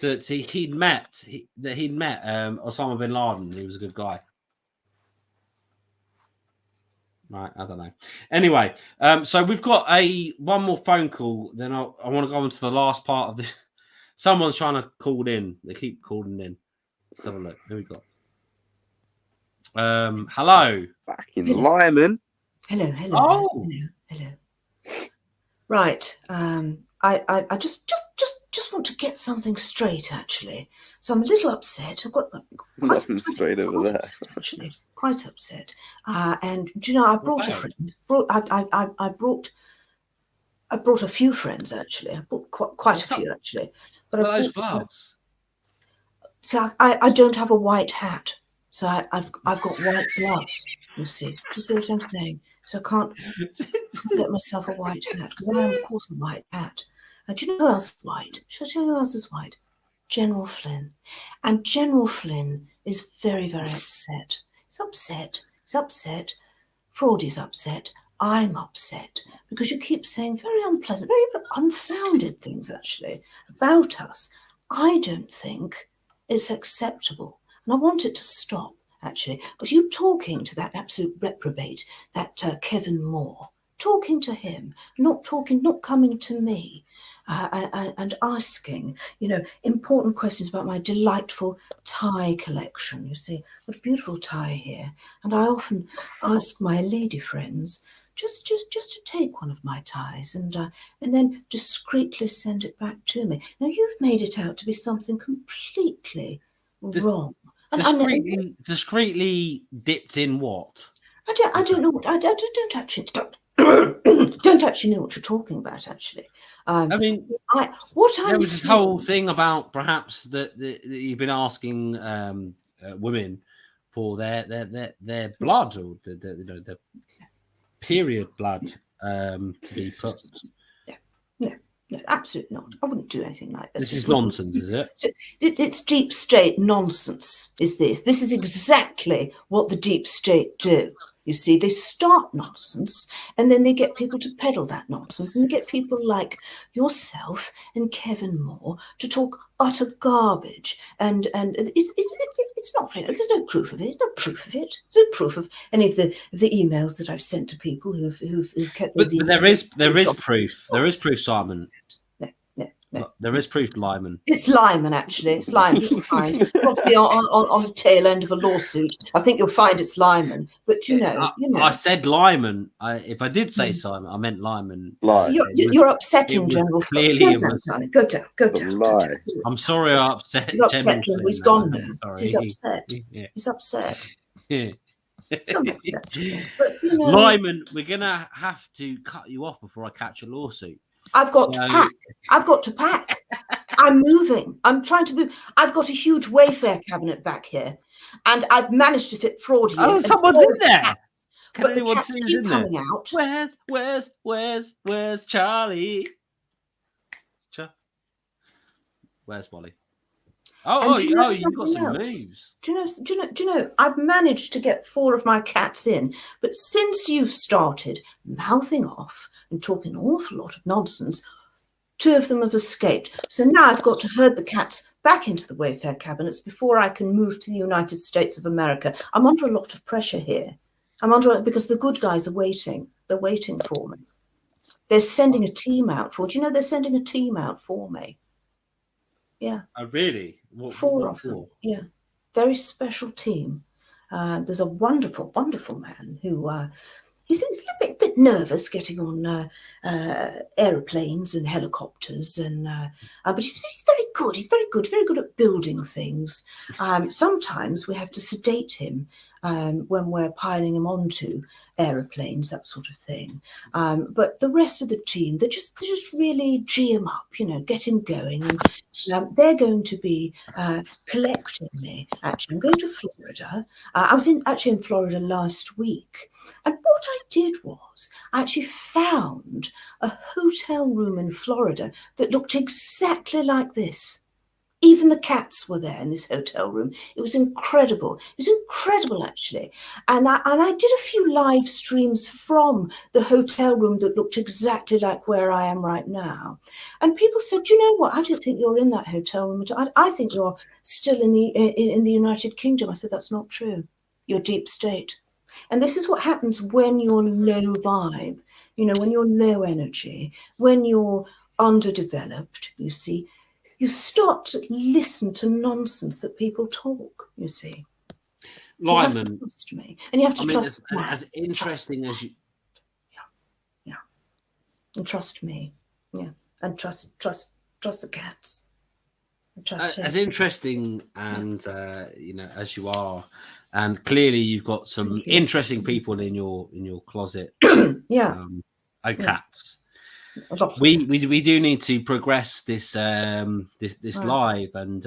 that he'd met Osama bin Laden. He was a good guy. Right, I don't know. Anyway, so we've got one more phone call. Then I want to go on to the last part of this. Someone's trying to call in. They keep calling in. Let's have a look. Who we got? Hello. Back in Lyman. Hello. Oh. Hello. Right. I just want to get something straight, actually. So I'm a little upset. I've got nothing straight over there. Actually, quite upset. And do you know, I brought a friend. I brought a few friends, actually. I brought quite a few, actually. But those gloves. So I don't have a white hat. So I've got white gloves. You see? Do you see what I'm saying? So I can't get myself a white hat because I am, of course, a white hat. And do you know who else is white? Should I tell you who else is white? General Flynn. And General Flynn is very, very upset. He's upset. Fraudy's upset. I'm upset because you keep saying very unpleasant, very unfounded things, actually, about us. I don't think it's acceptable. And I want it to stop, actually, because you talking to that absolute reprobate, that Kevin Moore, talking to him, not coming to me and asking, important questions about my delightful tie collection. You see, what a beautiful tie here. And I often ask my lady friends just to take one of my ties and then discreetly send it back to me. Now, you've made it out to be something completely wrong. Discreetly dipped in what? I don't know. I don't actually don't actually know what you're talking about. Actually, I mean, there was this whole thing about perhaps that you've been asking women for their blood or the period blood to be put. No, absolutely not. I wouldn't do anything like this. This is nonsense, is it? It's deep state nonsense, is this. This is exactly what the deep state do. You see, they start nonsense and then they get people to peddle that nonsense and they get people like yourself and Kevin Moore to talk utter garbage. And it's not fair. There's no proof of it. There's no proof of any of the emails that I've sent to people who've kept those emails. But there is proof. There is proof, Simon. No. There is proof, Lyman. It's Lyman, actually. It's Lyman. You'll find probably on the tail end of a lawsuit. I think you'll find it's Lyman. But you know. I said Lyman. If I did say Simon, I meant Lyman. So you're upsetting General. Clearly, go down. I'm sorry, I upset. You're upset General. He's gone now. He's upset. Yeah. He's upset. Yeah. But, Lyman, we're gonna have to cut you off before I catch a lawsuit. I've got to pack. I'm moving. I'm trying to move. I've got a huge Wayfair cabinet back here, and I've managed to fit Fraudy. Oh, someone's in there. Cats. But the cats keep coming out. Where's Charlie? Where's Wally? You've got some moves. Do you know? I've managed to get 4 of my cats in, but since you've started mouthing off and talking an awful lot of nonsense, 2 of them have escaped. So now I've got to herd the cats back into the Wayfair cabinets before I can move to the United States of America. I'm under a lot of pressure here. Because the good guys are waiting. They're waiting for me. They're sending a team out for. Do you know they're sending a team out for me? Yeah. Oh, really? 4 of them. Yeah. Very special team. There's a wonderful, wonderful man who he's a bit nervous getting on aeroplanes and helicopters, but he's very good. He's very good at building things. Sometimes we have to sedate him when we're piling them onto aeroplanes, that sort of thing. But the rest of the team, they just really G him up, get him going. And they're going to be collecting me. Actually, I'm going to Florida. I was actually in Florida last week. And what I did was I actually found a hotel room in Florida that looked exactly like this. Even the cats were there in this hotel room. It was incredible. It was incredible, actually. And I did a few live streams from the hotel room that looked exactly like where I am right now. And people said, you know what? I don't think you're in that hotel room. I think you're still in the United Kingdom. I said, that's not true. You're deep state. And this is what happens when you're low vibe, when you're low energy, when you're underdeveloped, you see. You start to listen to nonsense that people talk, you see. Lyman, you have to trust me. And you have to trust me. As interesting as you... Yeah. And trust me. Yeah. And trust the cats. And trust as interesting and, as you are, and clearly you've got some interesting people in your closet. Yeah. And cats. We do need to progress this live, and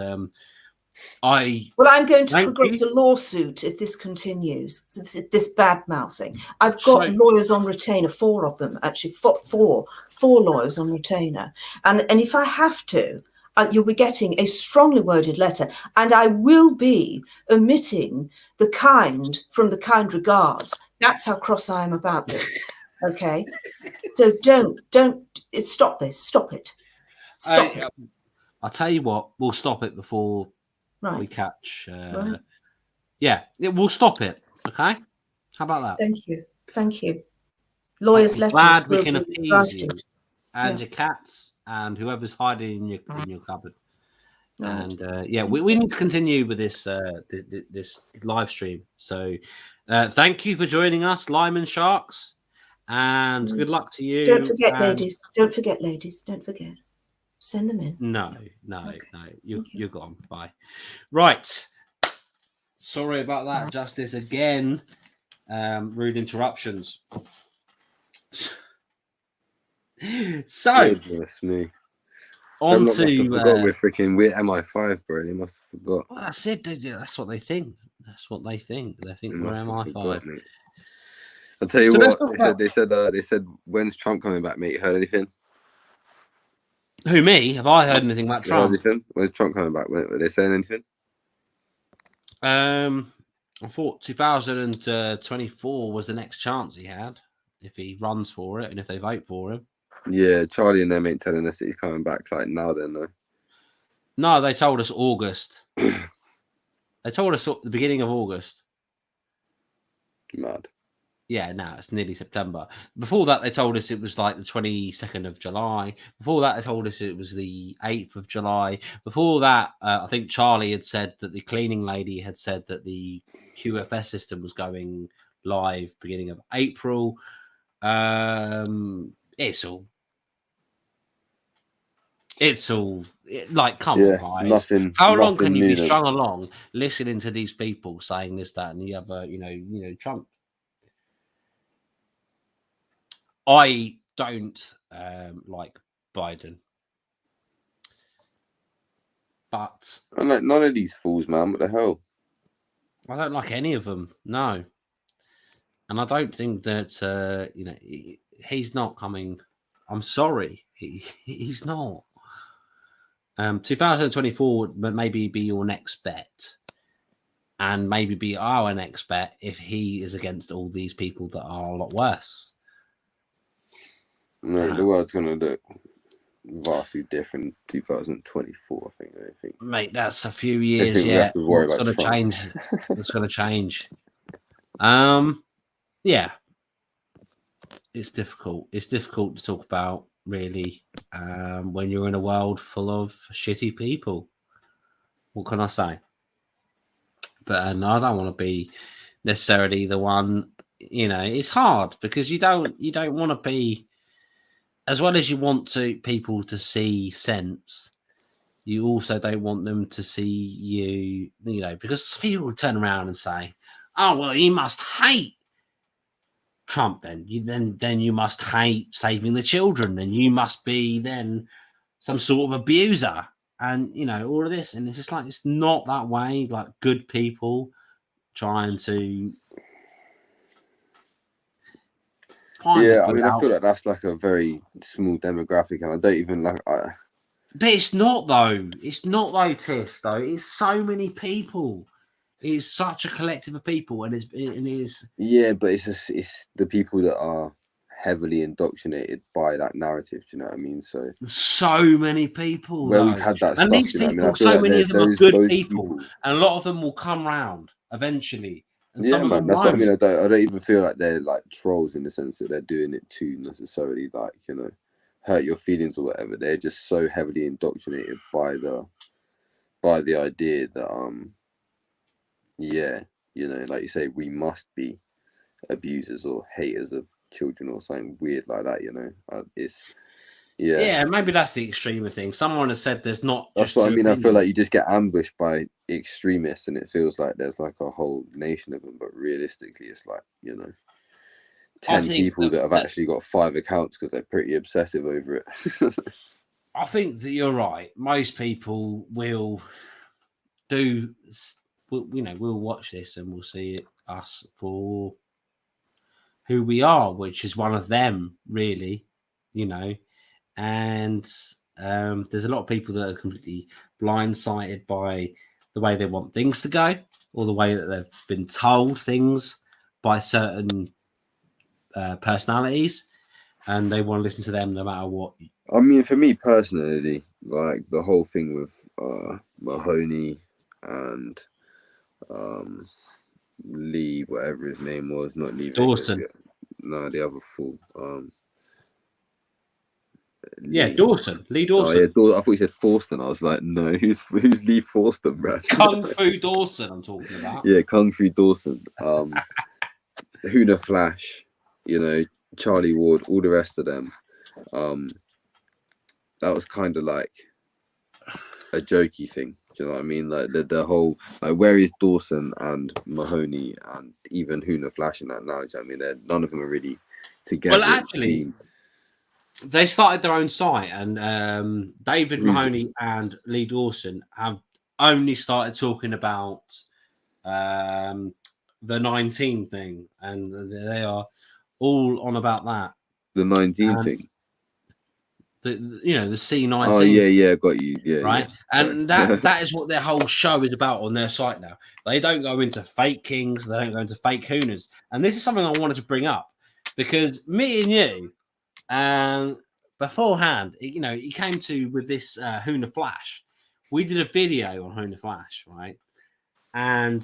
I'm going to progress a lawsuit if this continues. So this bad mouthing. I've got lawyers on retainer, 4 of them actually, four lawyers on retainer, and if I have to, you'll be getting a strongly worded letter, and I will be omitting the kind from the kind regards. That's how cross I am about this. Okay, so don't stop this. Stop it. Stop it. I'll tell you what. We'll stop it before we catch. Yeah, we'll stop it. Okay. How about that? Thank you. Lawyers' letters. Glad we can appease you and your cats and whoever's hiding in your cupboard. And we need to continue with this this live stream. So thank you for joining us, Lyman Sharks. And good luck to you. Don't forget, ladies. Don't forget. Send them in. No. You're gone. Bye. Right. Sorry about that, Justice. Again, rude interruptions. So, goodness me. On must to have forgot we're MI5, bro. They must have forgot. Well, that's it. That's what they think. They think we're MI5. I'll tell you what. They said, when's Trump coming back, mate? You heard anything? Who, me? Have I heard anything about Trump? Anything? When's Trump coming back? Were they saying anything? I thought 2024 was the next chance he had if he runs for it and if they vote for him. Yeah, Charlie and them ain't telling us that he's coming back like now. Then though. No, they told us August. They told us at the beginning of August. Mad. Yeah, no, it's nearly September. Before that, they told us it was like the 22nd of July. Before that, they told us it was the 8th of July. Before that, I think Charlie had said that the cleaning lady had said that the QFS system was going live beginning of April. It's all like, come on, guys. Nothing. How long can you be strung along listening to these people saying this, that, and the other? Trump. I don't like Biden, but I like none of these fools, man. What the hell? I don't like any of them. No, and I don't think that he's not coming. I'm sorry, he's not. 2024 would maybe be your next bet, and maybe be our next bet if he is against all these people that are a lot worse. No, the world's gonna look vastly different. 2024, I think. Mate, that's a few years yet. It's going to change. It's going to change. Yeah, it's difficult. It's difficult to talk about, really, when you're in a world full of shitty people. What can I say? But I don't want to be necessarily the one. It's hard because you don't want to be. As well as you want people to see sense, you also don't want them to see you, because people will turn around and say, oh well, you must hate Trump. Then you must hate saving the children, and you must be then some sort of abuser, and all of this. And it's just like, it's not that way. Like, good people trying to I mean, I feel like that's like a very small demographic, and I don't even like. But it's not though. It's not though, Tis. Though it's so many people. It's such a collective of people, and it's. Yeah, but it's the people that are heavily indoctrinated by that narrative. Do you know what I mean? So many people. Where we've had that and stuff. These people, you know what I mean? so many of them are good people, and a lot of them will come round eventually. And some of them that's won't. what I mean. I don't even feel like they're like trolls in the sense that they're doing it to necessarily like hurt your feelings or whatever. They're just so heavily indoctrinated by the idea that like you say, we must be abusers or haters of children or something weird like that. Maybe that's the extreme thing. Someone has said there's not. That's what I mean. I feel like you just get ambushed by extremists, and it feels like there's like a whole nation of them. But realistically, it's like 10 people that have actually got 5 accounts because they're pretty obsessive over it. I think that you're right. Most people will we'll watch this and we'll see us for who we are, which is one of them, really. And there's a lot of people that are completely blindsided by the way they want things to go, or the way that they've been told things by certain personalities, and they want to listen to them no matter what. I mean, for me personally, like the whole thing with Mahoney and Lee, whatever his name was, not Lee Dawson. No, the other fool. Dawson. Lee Dawson. Oh, yeah, I thought you said Forston. I was like, no, who's Lee Forston, bro? Kung Fu Dawson, I'm talking about. Yeah, Kung Fu Dawson. Huna Flash, Charlie Ward, all the rest of them. That was kind of like a jokey thing. Do you know what I mean? Like the whole, like, where is Dawson and Mahoney and even Huna Flash and that now? Do you know what I mean? None of them are really together. Well, actually, they started their own site, and David Mahoney and Lee Dawson have only started talking about the 19 thing, and they are all on about that. The 19 thing. The C19. Oh yeah, got you. Yeah, right. Yeah. And that is what their whole show is about on their site now. They don't go into fake kings, they don't go into fake Hunas. And this is something I wanted to bring up, because me and you, beforehand, he came to with this Huna Flash. We did a video on Huna Flash, right? And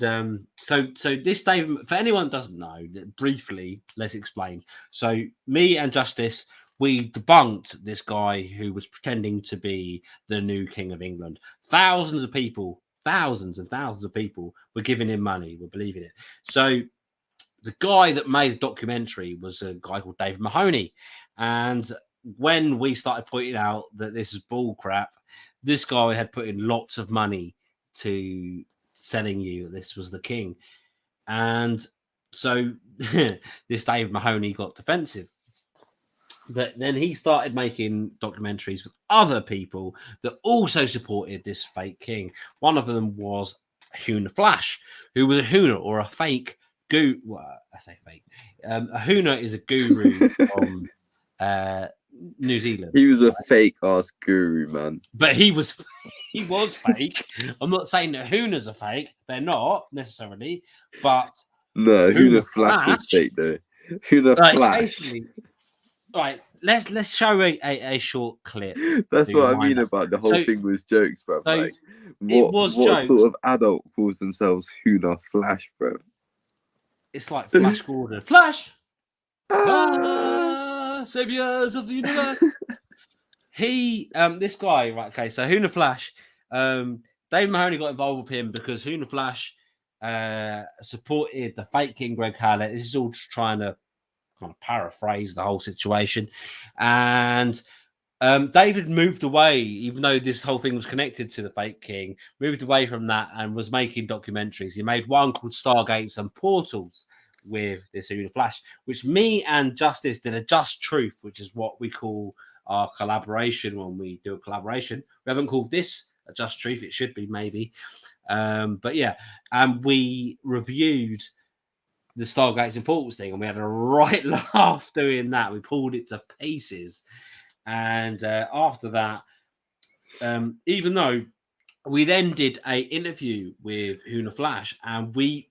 so this David, for anyone who doesn't know, briefly, let's explain. So me and Justice, we debunked this guy who was pretending to be the new King of England. Thousands and thousands of people were giving him money, were believing it. So the guy that made the documentary was a guy called David Mahoney. And when we started pointing out that this is bull crap, this guy had put in lots of money to selling you that this was the king. And so this David Mahoney got defensive. But then he started making documentaries with other people that also supported this fake king. One of them was Huna Flash, who was a Huna, or a fake guru. Well, I say fake. A Huna is a guru from New Zealand. He was a fake ass guru, man. But he was fake. I'm not saying that Hunas are fake. They're not necessarily. But no, Huna Flash was fake though. Huna Flash. Right, let's show a short clip. That's what I mean about the whole thing was jokes, bro. So like, what sort of adult calls themselves Huna Flash, bro? It's like Flash Gordon. Flash! Saviors of the universe. This guy, right, okay, so Huna Flash, David Mahoney got involved with him because Huna Flash supported the fake King Greg Hallett. This is all just trying to kind of paraphrase the whole situation. And David moved away, even though this whole thing was connected to the fake king, moved away from that and was making documentaries. He made one called Stargates and Portals with this Huna Flash, which me and Justice did a Just Truth, which is what we call our collaboration when we do a collaboration. We haven't called this a Just Truth. It should be, maybe. But yeah, and we reviewed the Stargates and Portals thing, and we had a right laugh doing that. We pulled it to pieces. And after that, even though we then did a interview with Huna Flash, and we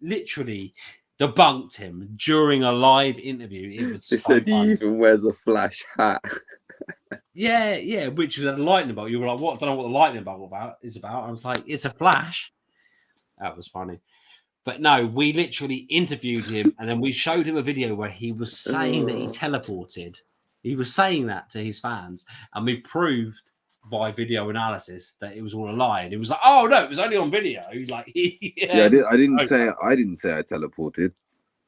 literally debunked him during a live interview. It was They so said fun. he even wears a Flash hat. Yeah, which was a lightning bolt. You were like, "What? I don't know what the lightning bolt is about." I was like, "It's a Flash." That was funny. But no, we literally interviewed him, and then we showed him a video where he was saying that he teleported. He was saying that to his fans, and we proved by video analysis that it was all a lie. And he was like, "Oh no, it was only on video." Like, I didn't say I teleported.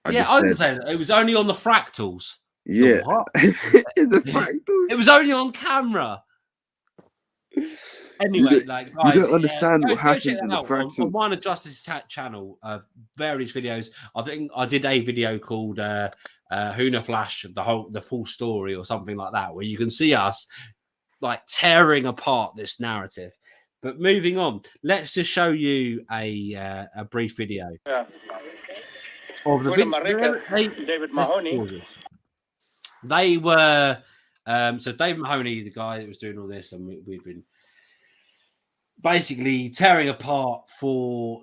I didn't say that. It was only on the fractals. Yeah, the fractals. It was only on camera. Anyway, guys, you don't understand what happens in the fractals. On Minor Justice channel, various videos. I think I did a video called Huna Flash, the full story or something like that, where you can see us like tearing apart this narrative. But moving on, let's just show you a brief video. Of the David Mahoney. They were so David Mahoney, the guy that was doing all this, and we've been basically tearing apart for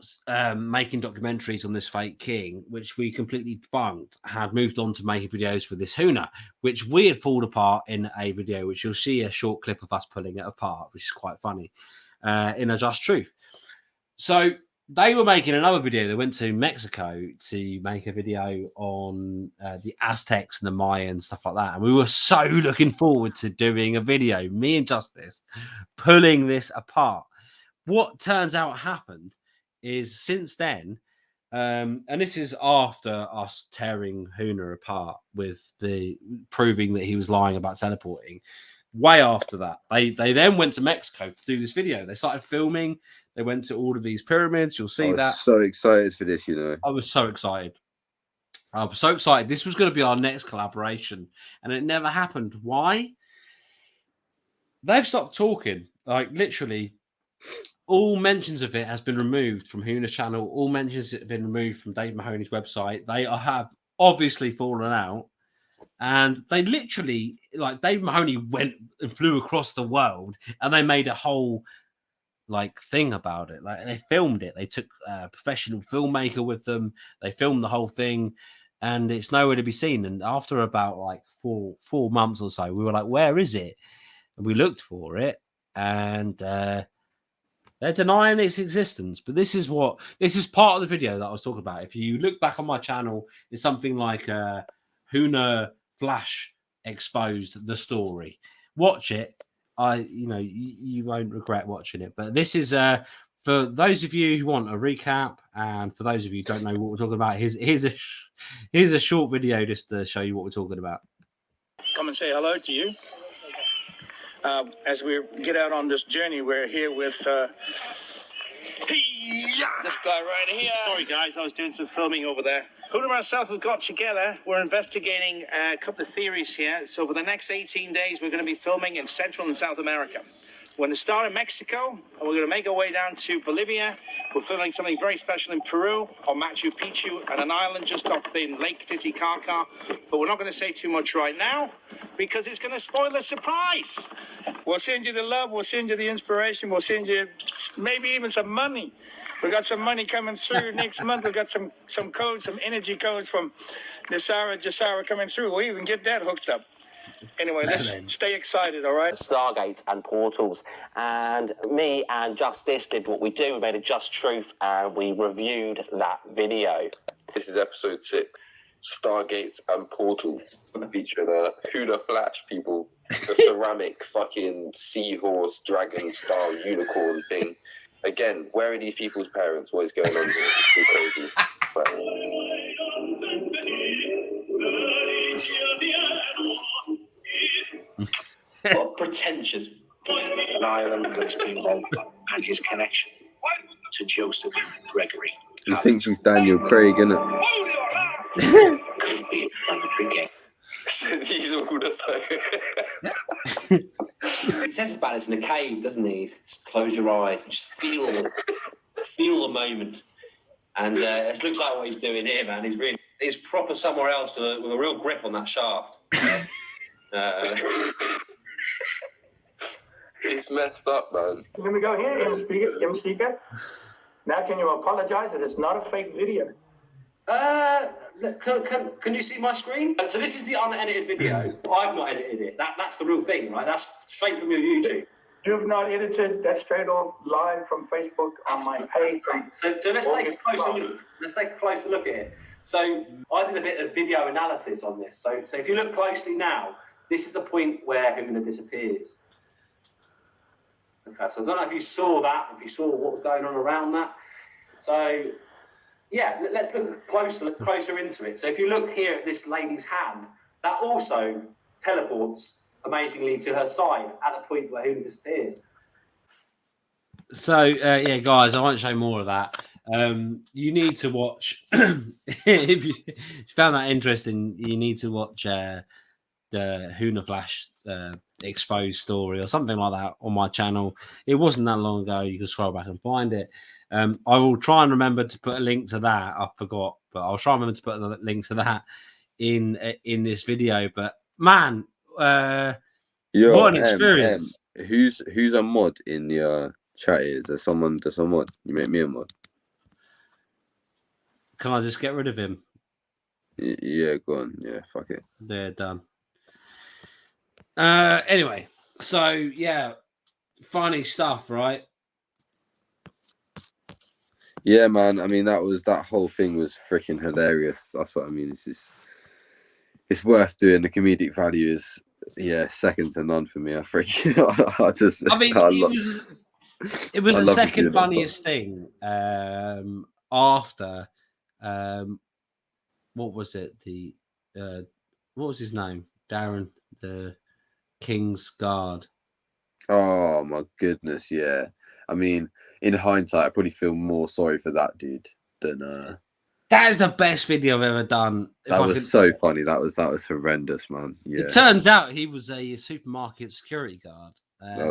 making documentaries on this fake king, which we completely debunked, had moved on to making videos with this Huna, which we had pulled apart in a video, which you'll see a short clip of us pulling it apart, which is quite funny, in a Just Truth. So they were making another video. They went to Mexico to make a video on the Aztecs and the Mayans, stuff like that. And we were so looking forward to doing a video, me and Justice, pulling this apart. What turns out happened is since then, and this is after us tearing Huna apart with the proving that he was lying about teleporting. Way after that, they then went to Mexico to do this video. They started filming. They went to all of these pyramids. You'll see that. So excited for this, you know. I was so excited. I was so excited. This was going to be our next collaboration, and it never happened. Why? They've stopped talking. Like, literally, all mentions of it has been removed from Huna's channel. All mentions have been removed from Dave Mahoney's website. They have obviously fallen out. And they literally, like, Dave Mahoney went and flew across the world, and they made a whole like thing about it. Like, they filmed it. They took a professional filmmaker with them. They filmed the whole thing, and it's nowhere to be seen. And after about like four months or so, we were like, "Where is it?" And we looked for it, and they're denying its existence. But this is part of the video that I was talking about. If you look back on my channel, it's something like Huna Flash exposed the story. Watch it. You won't regret watching it. But this is for those of you who want a recap, and for those of you who don't know what we're talking about, here's a short video just to show you what we're talking about. Come and say hello to you. As we get out on this journey, we're here with this guy right here. Sorry, guys, I was doing some filming over there. Huna and myself have got together. We're investigating a couple of theories here. So for the next 18 days, we're going to be filming in Central and South America. We're going to start in Mexico, and we're going to make our way down to Bolivia. We're filming something very special in Peru, on Machu Picchu, and an island just off the Lake Titicaca. But we're not going to say too much right now, because it's going to spoil the surprise. We'll send you the love, we'll send you the inspiration, we'll send you maybe even some money. We got some money coming through next month. We got some codes, some energy codes from Jasara coming through. We'll even get that hooked up. Anyway, let's stay excited, all right? Stargates and Portals. And me and Justice did what we do. We made a Just Truth, and we reviewed that video. This is episode 6, Stargates and Portals. Featuring the Huna Flash people, the ceramic fucking seahorse dragon style unicorn thing. Again, where are these people's parents? What is going on here? It's too crazy. But... What pretentious an island that's been involved and his connection to Joseph Gregory. He thinks he's Daniel Craig, innit? Could be a planetary game. He's all the He says about it's in a cave, doesn't he? Just close your eyes and just feel the moment. And it looks like what he's doing here, man. He's proper somewhere else with a real grip on that shaft. He's messed up, man. Let me go here, M speaker. Now can you apologize that it's not a fake video? Can you see my screen? So this is the unedited video. I've not edited it. That's the real thing, right? That's straight from your YouTube. You've not edited that straight off live from Facebook on my page. So let's take a closer look. Let's take a closer look at it. So I did a bit of video analysis on this. So if you look closely now, this is the point where Huna disappears. Okay, so I don't know if you saw that, if you saw what was going on around that. So yeah, let's look closer into it. So if you look here at this lady's hand, that also teleports amazingly to her side at the point where Huna disappears. So yeah, guys, I won't show more of that. You need to watch if you found that interesting. You need to watch the Huna Flash exposed story or something like that on my channel. It wasn't that long ago. You can scroll back and find it. I will try and remember to put a link to that. I forgot, but I'll try and remember to put a link to that in this video. But man, what an experience! Who's a mod in your chat? Is there someone that's a mod? You make me a mod. Can I just get rid of him? Yeah, go on. Yeah, fuck it. They're done. Anyway, so yeah, funny stuff, right? Yeah, man. I mean, that whole thing was freaking hilarious. That's what I mean. It's worth doing. The comedic value is second to none for me. It was the second funniest thing after what was it? What was his name? Darren, the King's Guard. Oh my goodness, yeah. I mean, in hindsight, I probably feel more sorry for that dude than That is the best video I've ever done. That was so funny. That was horrendous, man. Yeah. It turns out he was a supermarket security guard. I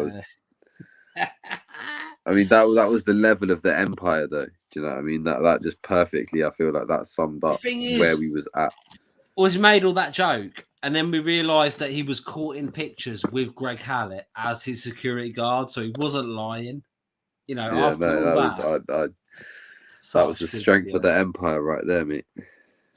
mean, that was the level of the empire, though. Do you know what I mean? That just perfectly, I feel like that summed up where we was at. Was made all that joke, and then we realised that he was caught in pictures with Greg Hallett as his security guard, so he wasn't lying. You know, yeah, after all that was the strength of the empire right there, mate.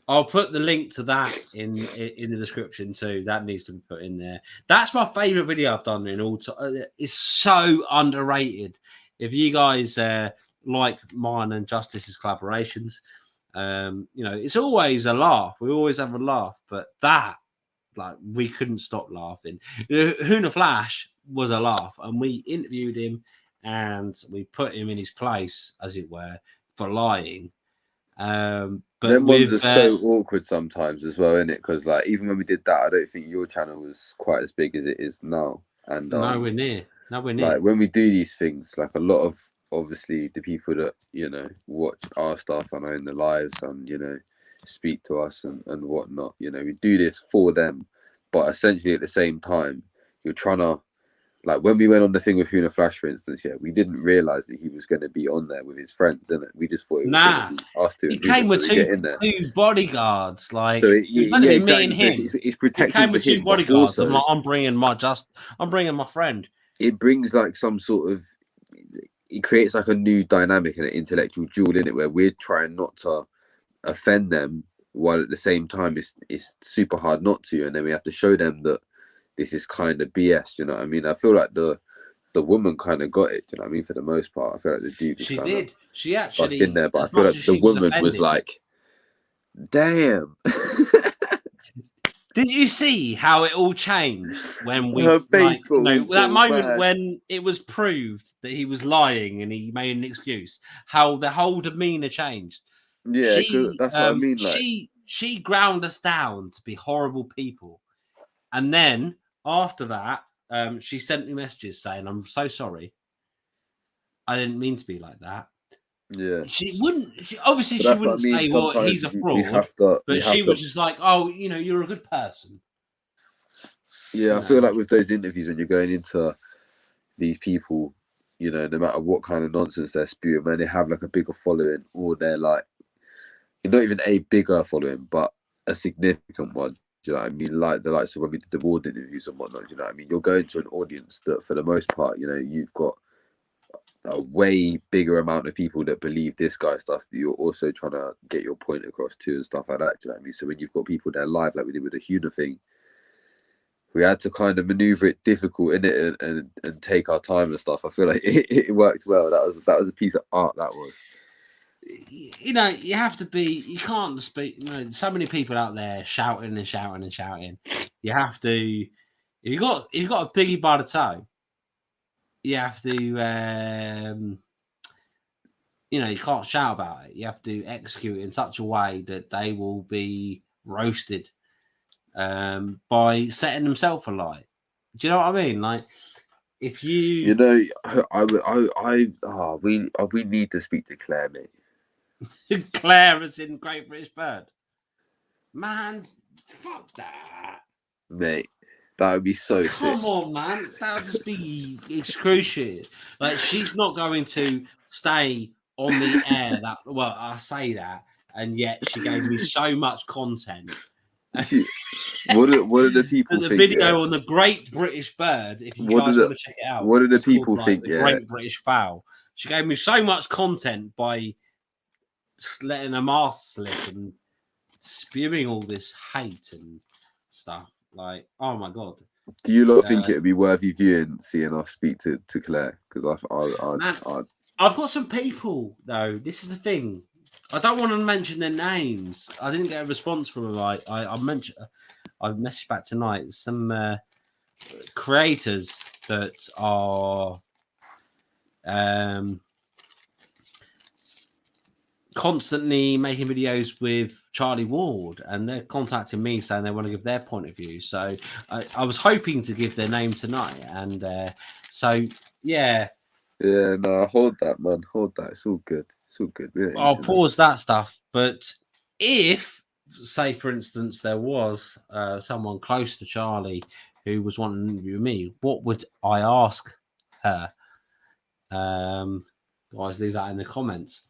I'll put the link to that in the description too. That needs to be put in there. That's my favourite video I've done in all time. It's so underrated. If you guys like mine and Justice's collaborations, you know, it's always a laugh. We always have a laugh, but that, like, we couldn't stop laughing. Huna Flash was a laugh, and we interviewed him and we put him in his place, as it were, for lying. But them ones are so awkward sometimes as well, isn't it? Because like even when we did that, I don't think your channel was quite as big as it is now. And nowhere near. Like when we do these things, like a lot of obviously the people that watch our stuff and own the lives and speak to us and whatnot. We do this for them, but essentially at the same time, you're trying to. Like when we went on the thing with Huna Flash, for instance, we didn't realize that he was going to be on there with his friends, didn't it? We just thought it was going to be us two. He came with two bodyguards, like so exactly. Me and him. It's protected. He came with two bodyguards. Also, I'm bringing my friend. It brings like some sort of. It creates like a new dynamic and an intellectual duel in it, where we're trying not to offend them, while at the same time it's super hard not to, and then we have to show them that. This is kind of BS, you know what I mean? I feel like the woman kind of got it, you know what I mean? For the most part, I feel like the dude was She actually in there, but I feel like the woman was like, "Damn." Did you see how it all changed when we that moment when it was proved that he was lying and he made an excuse? How the whole demeanor changed. Yeah, that's what I mean. Like she ground us down to be horrible people, and then. After that, she sent me messages saying, "I'm so sorry. I didn't mean to be like that." Yeah. She wouldn't. She wouldn't say, "Well, Sometimes he's a fraud." but she was just like, "Oh, you're a good person." Yeah, I feel like with those interviews, when you're going into these people, no matter what kind of nonsense they're spewing, when they have like a bigger following, or they're like, not even a bigger following, but a significant one. Do you know what I mean? Like the likes of when we did the ward interviews and whatnot. Do you know what I mean? You're going to an audience that, for the most part, you've got a way bigger amount of people that believe this guy's stuff that you're also trying to get your point across to and stuff like that. Do you know what I mean? So when you've got people there live, like we did with the Huna thing, we had to kind of maneuver it difficult in it and take our time and stuff. I feel like it worked well. That was a piece of art. That was. You have to be. You can't speak. So many people out there shouting and shouting and shouting. You have to. If you've got a piggy by the toe, you have to. You can't shout about it. You have to execute it in such a way that they will be roasted. By setting themselves alight. Do you know what I mean? Like, if you, we need to speak to Claire, mate. Claire is in Great British Bird. Man, fuck that, mate. That would be so sick. Come on, man. That would just be excruciating. Like, she's not going to stay on the air. I say that, and yet she gave me so much content. What do the people the think? Video on the Great British Bird, if you guys want to check it out. What do the people think? The Great British Fowl. She gave me so much content by letting her mask slip and spewing all this hate and stuff. Like, oh my god. Do you lot think it'd be worth you viewing, seeing us speak to Claire? Because I've got some people though. This is the thing. I don't want to mention their names. I didn't get a response from them. I messaged back tonight. Some creators that are constantly making videos with Charlie Ward, and they're contacting me saying they want to give their point of view. So I was hoping to give their name tonight, and yeah. Yeah, no, hold that, man. Hold that. It's all good. It's all good. I'll pause that stuff. But if, say, for instance, there was someone close to Charlie who was wanting to interview me, what would I ask her? Guys, leave that in the comments.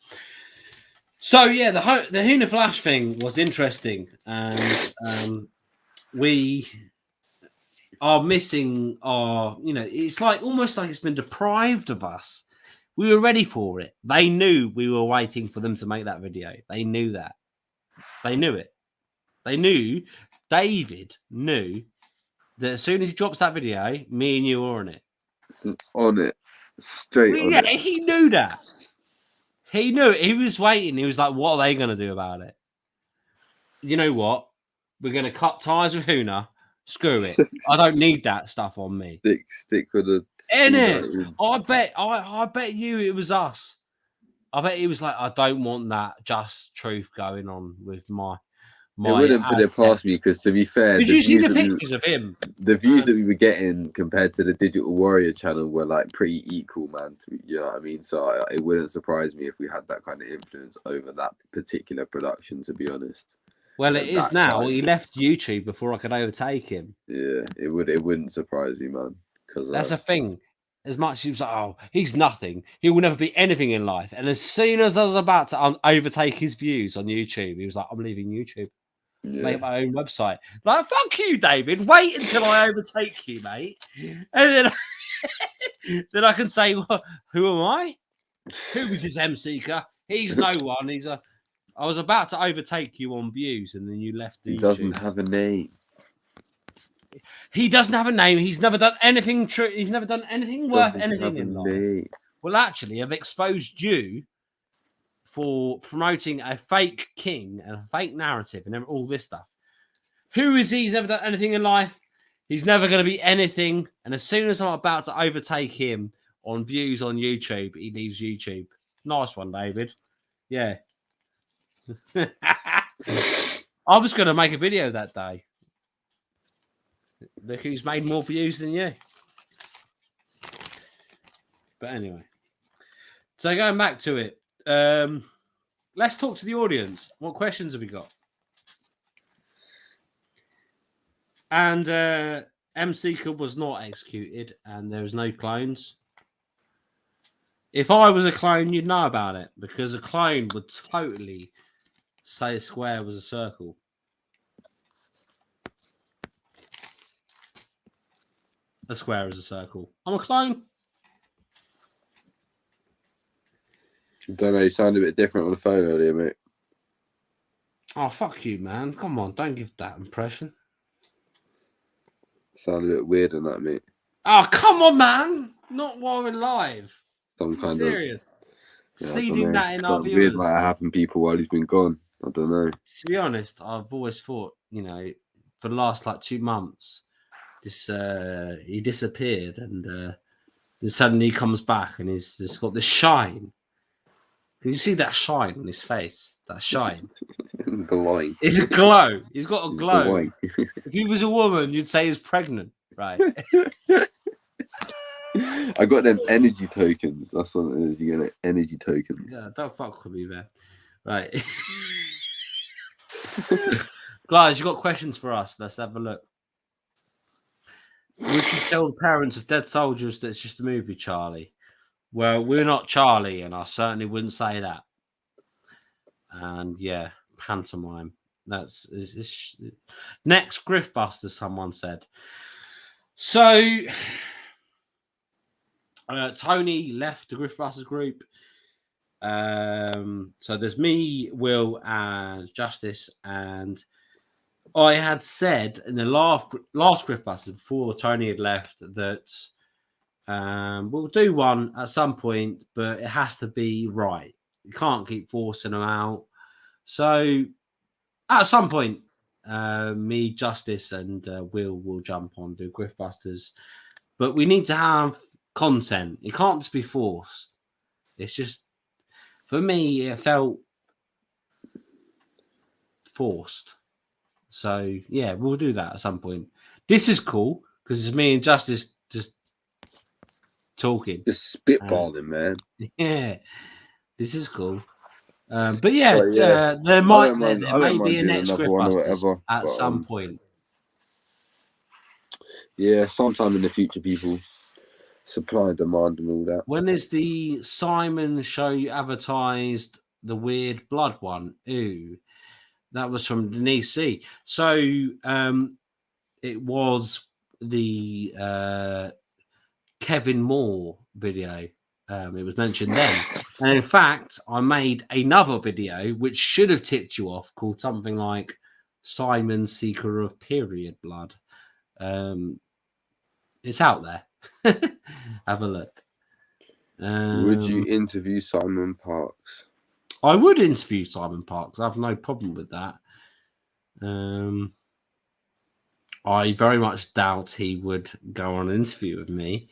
So, yeah, the Huna Flash thing was interesting. And we are missing our, it's like almost like it's been deprived of us. We were ready for it. They knew we were waiting for them to make that video. They knew that. They knew it. They knew, David knew that as soon as he drops that video, me and you were on it. On it. Straight on it. Yeah, he knew that. He knew it. He was waiting. He was like, what are they going to do about it? You know what? We're going to cut ties with Huna. Screw it. I don't need that stuff on me. Stick with the. Innit? I bet you it was us. I bet he was like, I don't want that just truth going on with my. It wouldn't put it past me because, to be fair, did you see the pictures of him? The views that we were getting compared to the Digital Warrior channel were like pretty equal, man. You know what I mean? So it wouldn't surprise me if we had that kind of influence over that particular production, to be honest. Well, it is now. He left YouTube before I could overtake him. Yeah, it wouldn't surprise me, man. Because that's the thing. As much as he was like, oh, he's nothing. He will never be anything in life. And as soon as I was about to overtake his views on YouTube, he was like, I'm leaving YouTube. Yeah. Make my own website. Like, fuck you, David. Wait until I overtake you, mate. And then I can say, well, who am I? Who is this M-Seeker? He's no one. I was about to overtake you on views, and then you left. He doesn't have a name. He doesn't have a name. He's never done anything true. He's never done anything worth anything in life. Well, actually, I've exposed you for promoting a fake king and a fake narrative and all this stuff. Who is he? He's never done anything in life. He's never going to be anything. And as soon as I'm about to overtake him on views on YouTube, he leaves YouTube. Nice one, David. Yeah. I was going to make a video that day. Look who's made more views than you. But anyway, so going back to it, let's talk to the audience. What questions have we got? And M-Seeker was not executed, and there was no clones. If I was a clone, you'd know about it, because a clone would totally say a square was a circle. A square is a circle. I'm a clone. Don't know, you sound a bit different on the phone earlier, mate. Oh, fuck you, man. Come on, don't give that impression. Sound a bit weird on that, mate. Oh, come on, man. Not while we're live. Some kind serious. of Seeding that in our viewers. Weird like that happened people while he's been gone. I don't know. To be honest, I've always thought, you know, for the last like 2 months, this he disappeared, and then suddenly he comes back and he's just got this shine. Can you see that shine on his face? That shine. Glowing. It's a glow. He's got a glow. Glowing. If he was a woman, you'd say he's pregnant, right? I got them energy tokens. That's what it is. You get energy tokens. Yeah, don't fuck with me, man. Right. Guys, you got questions for us? Let's have a look. Would you tell the parents of dead soldiers that it's just a movie, Charlie? Well, we're not Charlie, and I certainly wouldn't say that. And yeah, pantomime. That's next Griffbuster, someone said. So Tony left the Griffbusters group. So there's me, Will, and Justice, and I had said in the last Griffbusters before Tony had left that we'll do one at some point, but it has to be right. You can't keep forcing them out. So at some point, me, Justice, and will jump on, do Griffbusters, but we need to have content. It can't just be forced. It's just, for me, it felt forced. So yeah, we'll do that at some point. This is cool because it's me and Justice just talking, just spitballing, man. Yeah, this is cool. But yeah, there may be a next Griffbusters at some point. Yeah, sometime in the future, people. Supply and demand and all that. When is the Simon show you advertised the weird blood one? Ooh, that was from Denise C. So it was the Kevin Moore video. It was mentioned then. And in fact, I made another video which should have tipped you off, called something like Simon Seeker of Period Blood. It's out there. Have a look. Would you interview Simon Parks? I would interview Simon Parks. I have no problem with that. I very much doubt he would go on an interview with me.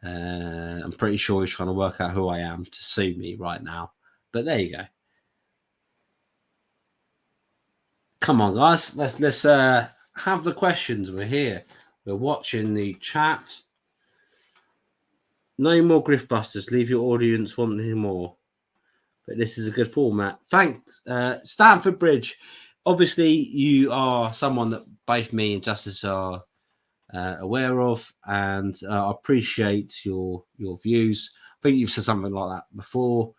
I'm pretty sure he's trying to work out who I am to sue me right now. But there you go. Come on, guys. Let's have the questions. We're here. We're watching the chat. No more Griffbusters. Leave your audience wanting more. But this is a good format. Thanks, Stamford Bridge. Obviously, you are someone that both me and Justice are aware of, and I appreciate your views. I think you've said something like that before.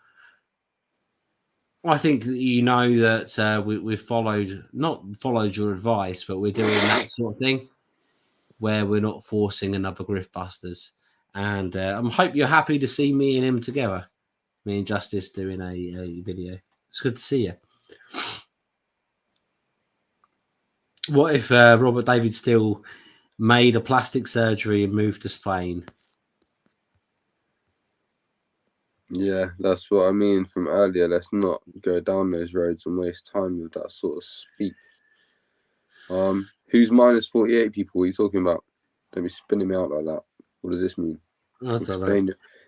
I think that you know that we've not followed your advice, but we're doing that sort of thing where we're not forcing another Griffbusters. And I hope you're happy to see me and him together. Me and Justice doing a video. It's good to see you. What if Robert David Steele made a plastic surgery and moved to Spain? Yeah, that's what I mean from earlier. Let's not go down those roads and waste time with that sort of speak. Who's minus 48 people? What are you talking about? Don't be spinning me out like that. What does this mean?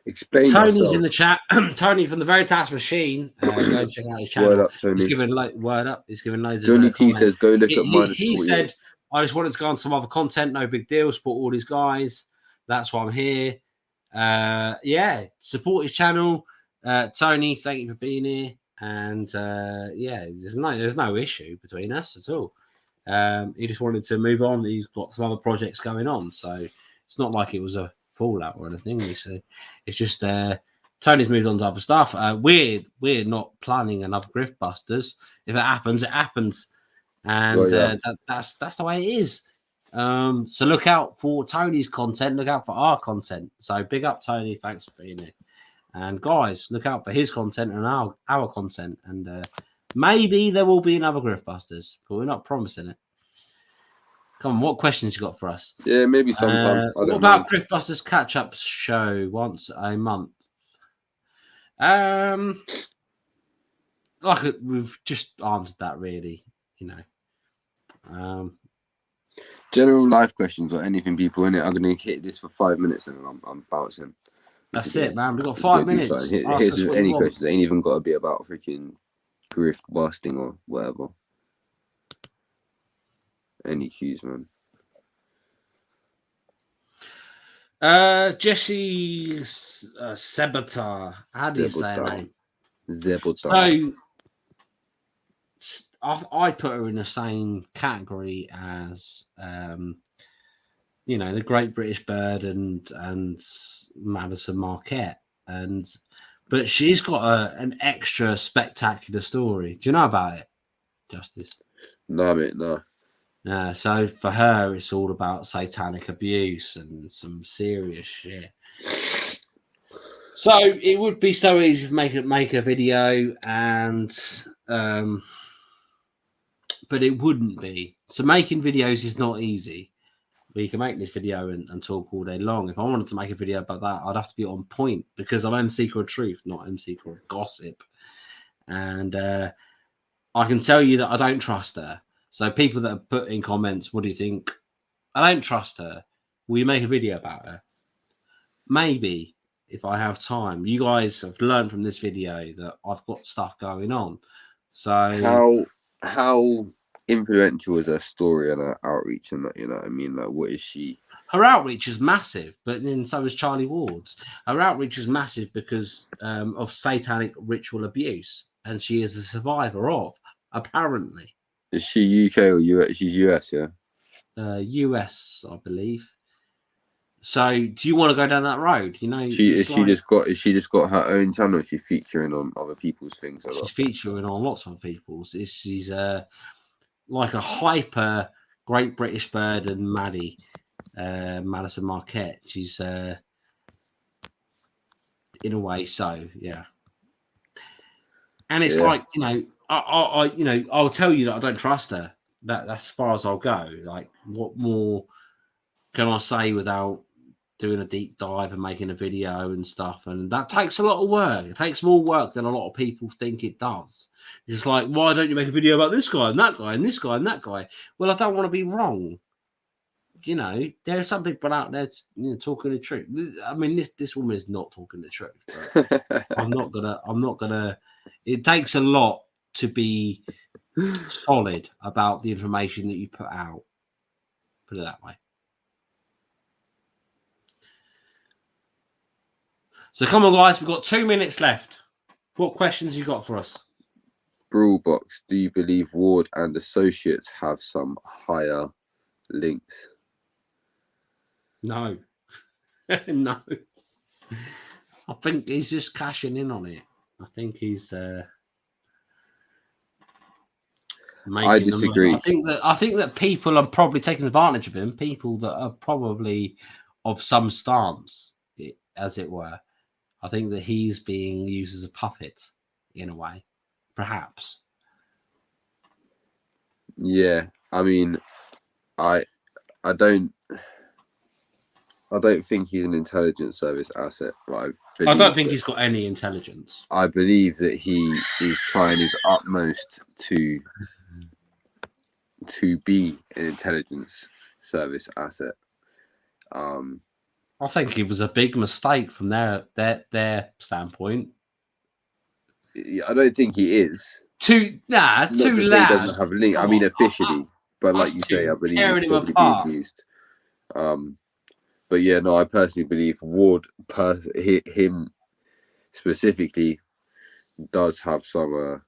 Explain Tony's yourself. in the chat. Tony from the Veritas Machine. Go and check out his channel. Word up, Tony. He's giving word up. He's giving loads Johnny of T says, go look at minus 48. He said, I just wanted to go on some other content. No big deal. Support all these guys. That's why I'm here. yeah, support his channel. Tony, thank you for being here. And yeah, there's no issue between us at all. He just wanted to move on. He's got some other projects going on, so it's not like it was a fallout or anything. It's just Tony's moved on to other stuff. We're not planning another Grift Busters. If it happens, it happens, and that's the way it is. So look out for Tony's content. Look out for our content. So big up Tony. Thanks for being here. And guys, look out for his content and our content. And maybe there will be another Grift Busters, but we're not promising it. Come on, what questions you got for us? Yeah, maybe sometime. What about Grift Busters catch-up show once a month? Like we've just answered that, really. You know. General life questions or anything, people in it. I'm going to hit this for 5 minutes and then I'm bouncing. That's it, man. We've got 5 minutes. Here's any questions. It ain't even got to be about freaking grift busting or whatever. Any cues, man. Jesse Sebatar. How do you say her name? Zebatar. So I put her in the same category as you know, the Great British Bird and Madison Marquette, but she's got an extra spectacular story. Do you know about it, Justice? No, mate, no. So for her, it's all about satanic abuse and some serious shit. So it would be so easy to make a video, and but it wouldn't be. So making videos is not easy. We can make this video and talk all day long. If I wanted to make a video about that, I'd have to be on point because I'm M-Seeker of Truth, not M-Seeker of Gossip. And I can tell you that I don't trust her. So people that have put in comments, what do you think? I don't trust her. Will you make a video about her? Maybe, if I have time. You guys have learned from this video that I've got stuff going on. So how influential is her story and her outreach and that, you know what I mean? Like, what is she? Her outreach is massive, but then so is Charlie Ward's. Her outreach is massive because of satanic ritual abuse, and she is a survivor of, apparently. Is she UK or US? She's US, yeah? US, I believe. So, do you want to go down that road? You know, Is she just got her own channel? Is she featuring on other people's things? She's featuring on lots of people's. She's like a hyper Great British Bird and Maddie, Madison Marquette. She's in a way, so yeah. And it's like, you know, I'll tell you that I don't trust her. That's as far as I'll go. Like, what more can I say without doing a deep dive and making a video and stuff? And that takes a lot of work. It takes more work than a lot of people think it does. It's like, why don't you make a video about this guy and that guy and this guy and that guy? Well, I don't want to be wrong. You know, there are some people out there, talking the truth. I mean, this woman is not talking the truth. But I'm not gonna. It takes a lot to be solid about the information that you put out. Put it that way. So come on, guys. We've got 2 minutes left. What questions you got for us? Brewbox, do you believe Ward and Associates have some higher links? No. No. I think he's just cashing in on it. I think he's I disagree. I think that people are probably taking advantage of him, people that are probably of some stance, as it were. I think that he's being used as a puppet in a way, perhaps. Yeah, I mean, I don't think he's an intelligence service asset. Right? I don't think he's got any intelligence. I believe that he is trying his utmost to be an intelligence service asset. I think it was a big mistake from their standpoint. I don't think he is. Two lads. He doesn't have a link. I mean, officially, but like you say, I believe he's probably being used. But yeah, no, I personally believe Ward, him specifically, does have some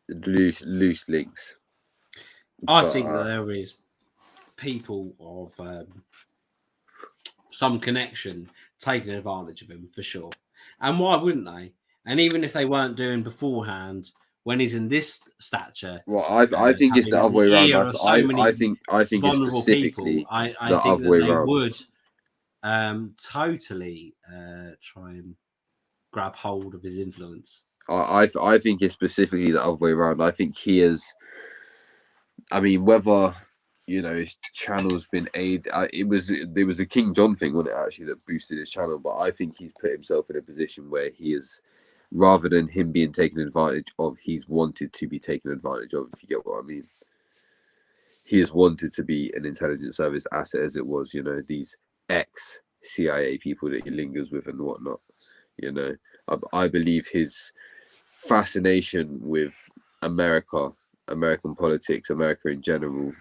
loose links. I think that there is people of some connection taking advantage of him for sure. And why wouldn't they? And even if they weren't doing beforehand, when he's in this stature, well, I think it's the other way around. I think it's specifically people, I the think other that way they around. would totally try and grab hold of his influence. I think it's specifically the other way around. I think he is. I mean, whether his channel's been aid. It was a King John thing, wasn't it? Actually, that boosted his channel. But I think he's put himself in a position where he is, rather than him being taken advantage of, he's wanted to be taken advantage of. If you get what I mean. He has wanted to be an intelligence service asset, as it was. These ex-CIA people that he lingers with and whatnot. I believe his fascination with America, American politics, America in general,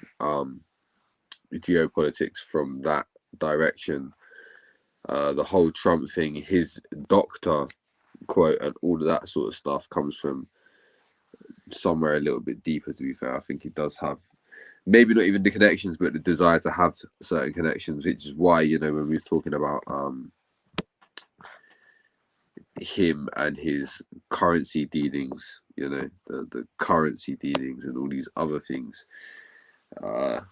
geopolitics from that direction, the whole Trump thing, his doctor quote, and all of that sort of stuff comes from somewhere a little bit deeper, to be fair. I think he does have maybe not even the connections, but the desire to have certain connections, which is why, when we was talking about him and his currency dealings, the currency dealings and all these other things, the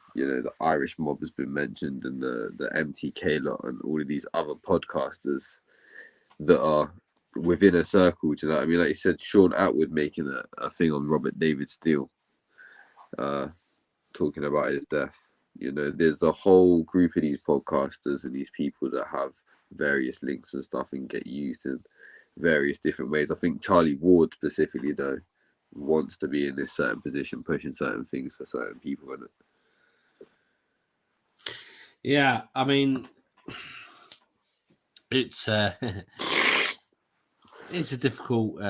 Irish mob has been mentioned, and the MTK lot and all of these other podcasters that are within a circle. Do you know what I mean? Like you said, Sean Atwood making a thing on Robert David Steele, talking about his death. There's a whole group of these podcasters and these people that have various links and stuff and get used in various different ways. I think Charlie Ward specifically, though, wants to be in this certain position, pushing certain things for certain people, isn't it? Yeah, I mean, it's it's a difficult.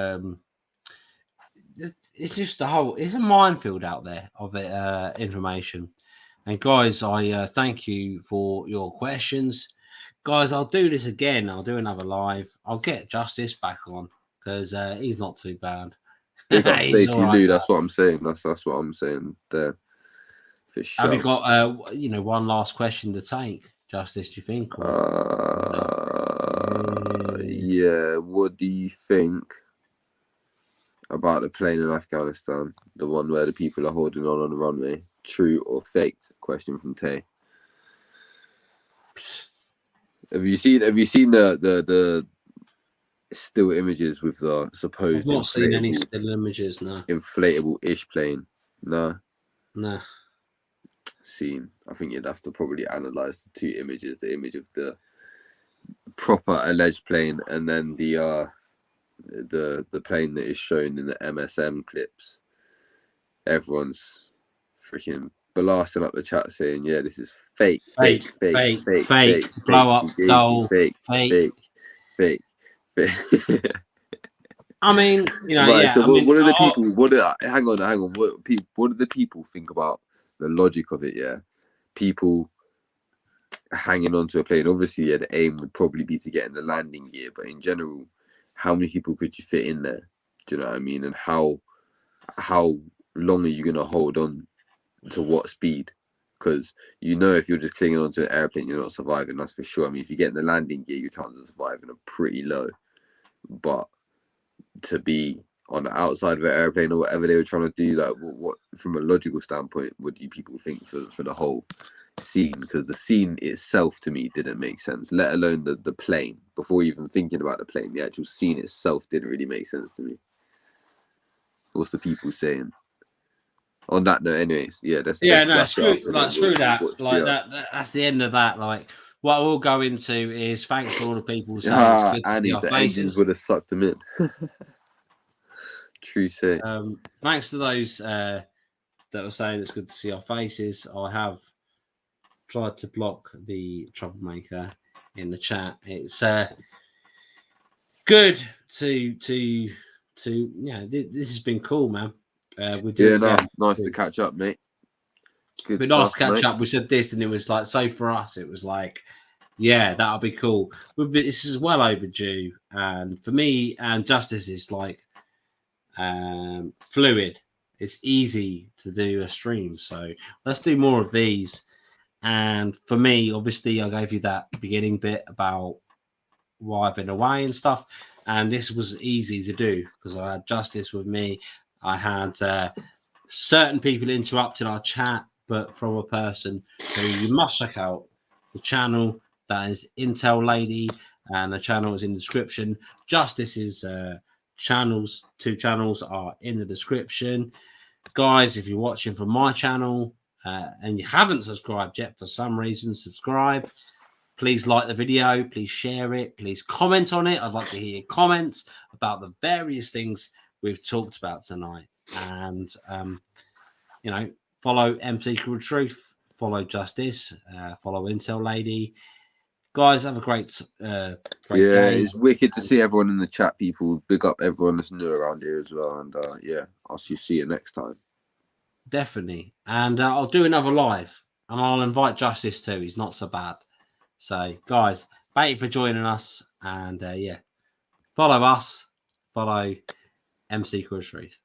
It's just it's a minefield out there of information. And guys, I thank you for your questions. Guys, I'll do this again. I'll do another live. I'll get Justice back on because he's not too bad. Big up Stacey Lou. That's what I'm saying. That's what I'm saying there. For sure. Have you got one last question to take, Justice? Do you think? Yeah. What do you think about the plane in Afghanistan? The one where the people are holding on the runway. True or faked? Question from Tay. Have you seen the still images with the supposed? I've not seen any still images. No. Inflatable-ish plane. No. No. Seen. I think you'd have to probably analyze the two images: the image of the proper alleged plane, and then the plane that is shown in the MSM clips. Everyone's freaking blasting up the chat saying, "Yeah, this is fake, blow up, doll, fake." I mean, Right, yeah. So what are the people? Hang on. What do the people think about the logic of it? Yeah, people hanging onto a plane. Obviously, yeah, the aim would probably be to get in the landing gear, but in general, how many people could you fit in there? Do you know what I mean? And how long are you gonna hold on to what speed? Because if you're just clinging onto an airplane, you're not surviving. That's for sure. I mean, if you get in the landing gear, your chances of surviving are pretty low. But to be on the outside of an airplane or whatever they were trying to do, like what from a logical standpoint, what do you people think for the whole scene? Because the scene itself to me didn't make sense, let alone the plane. Before even thinking about the plane, the actual scene itself didn't really make sense to me. What's the people saying? On that note, anyways, screw that. Like that's the end of that. Like what we'll go into is thanks for all the people saying it's good to see our the faces. engines would have sucked them in. True say. Thanks to those that were saying it's good to see our faces. I have tried to block the troublemaker in the chat. It's good to this has been cool, man. Nice to catch up, mate. Good But nice to stuff, catch mate. up. We said this, and it was like, so for us, it was like, yeah, that'll be cool. But this is well overdue, and for me and Justice is like fluid. It's easy to do a stream, so let's do more of these. And for me, obviously, I gave you that beginning bit about why I've been away and stuff, and this was easy to do because I had Justice with me. I had certain people interrupting our chat, but from a person who you must check out the channel. That is Intel Lady, and the channel is in the description. Justice's channels, 2 channels are in the description. Guys, if you're watching from my channel and you haven't subscribed yet for some reason, subscribe. Please like the video. Please share it. Please comment on it. I'd like to hear comments about the various things we've talked about tonight. And, you know, follow MC Called Truth, follow Justice, follow Intel Lady. Guys, have a great day. It's wicked to see everyone in the chat, people. Big up everyone that's new around here as well. And yeah, I'll see you next time. Definitely. And I'll do another live, and I'll invite Justice too. He's not so bad. So, guys, thank you for joining us. And yeah, follow us, follow MC Called Truth.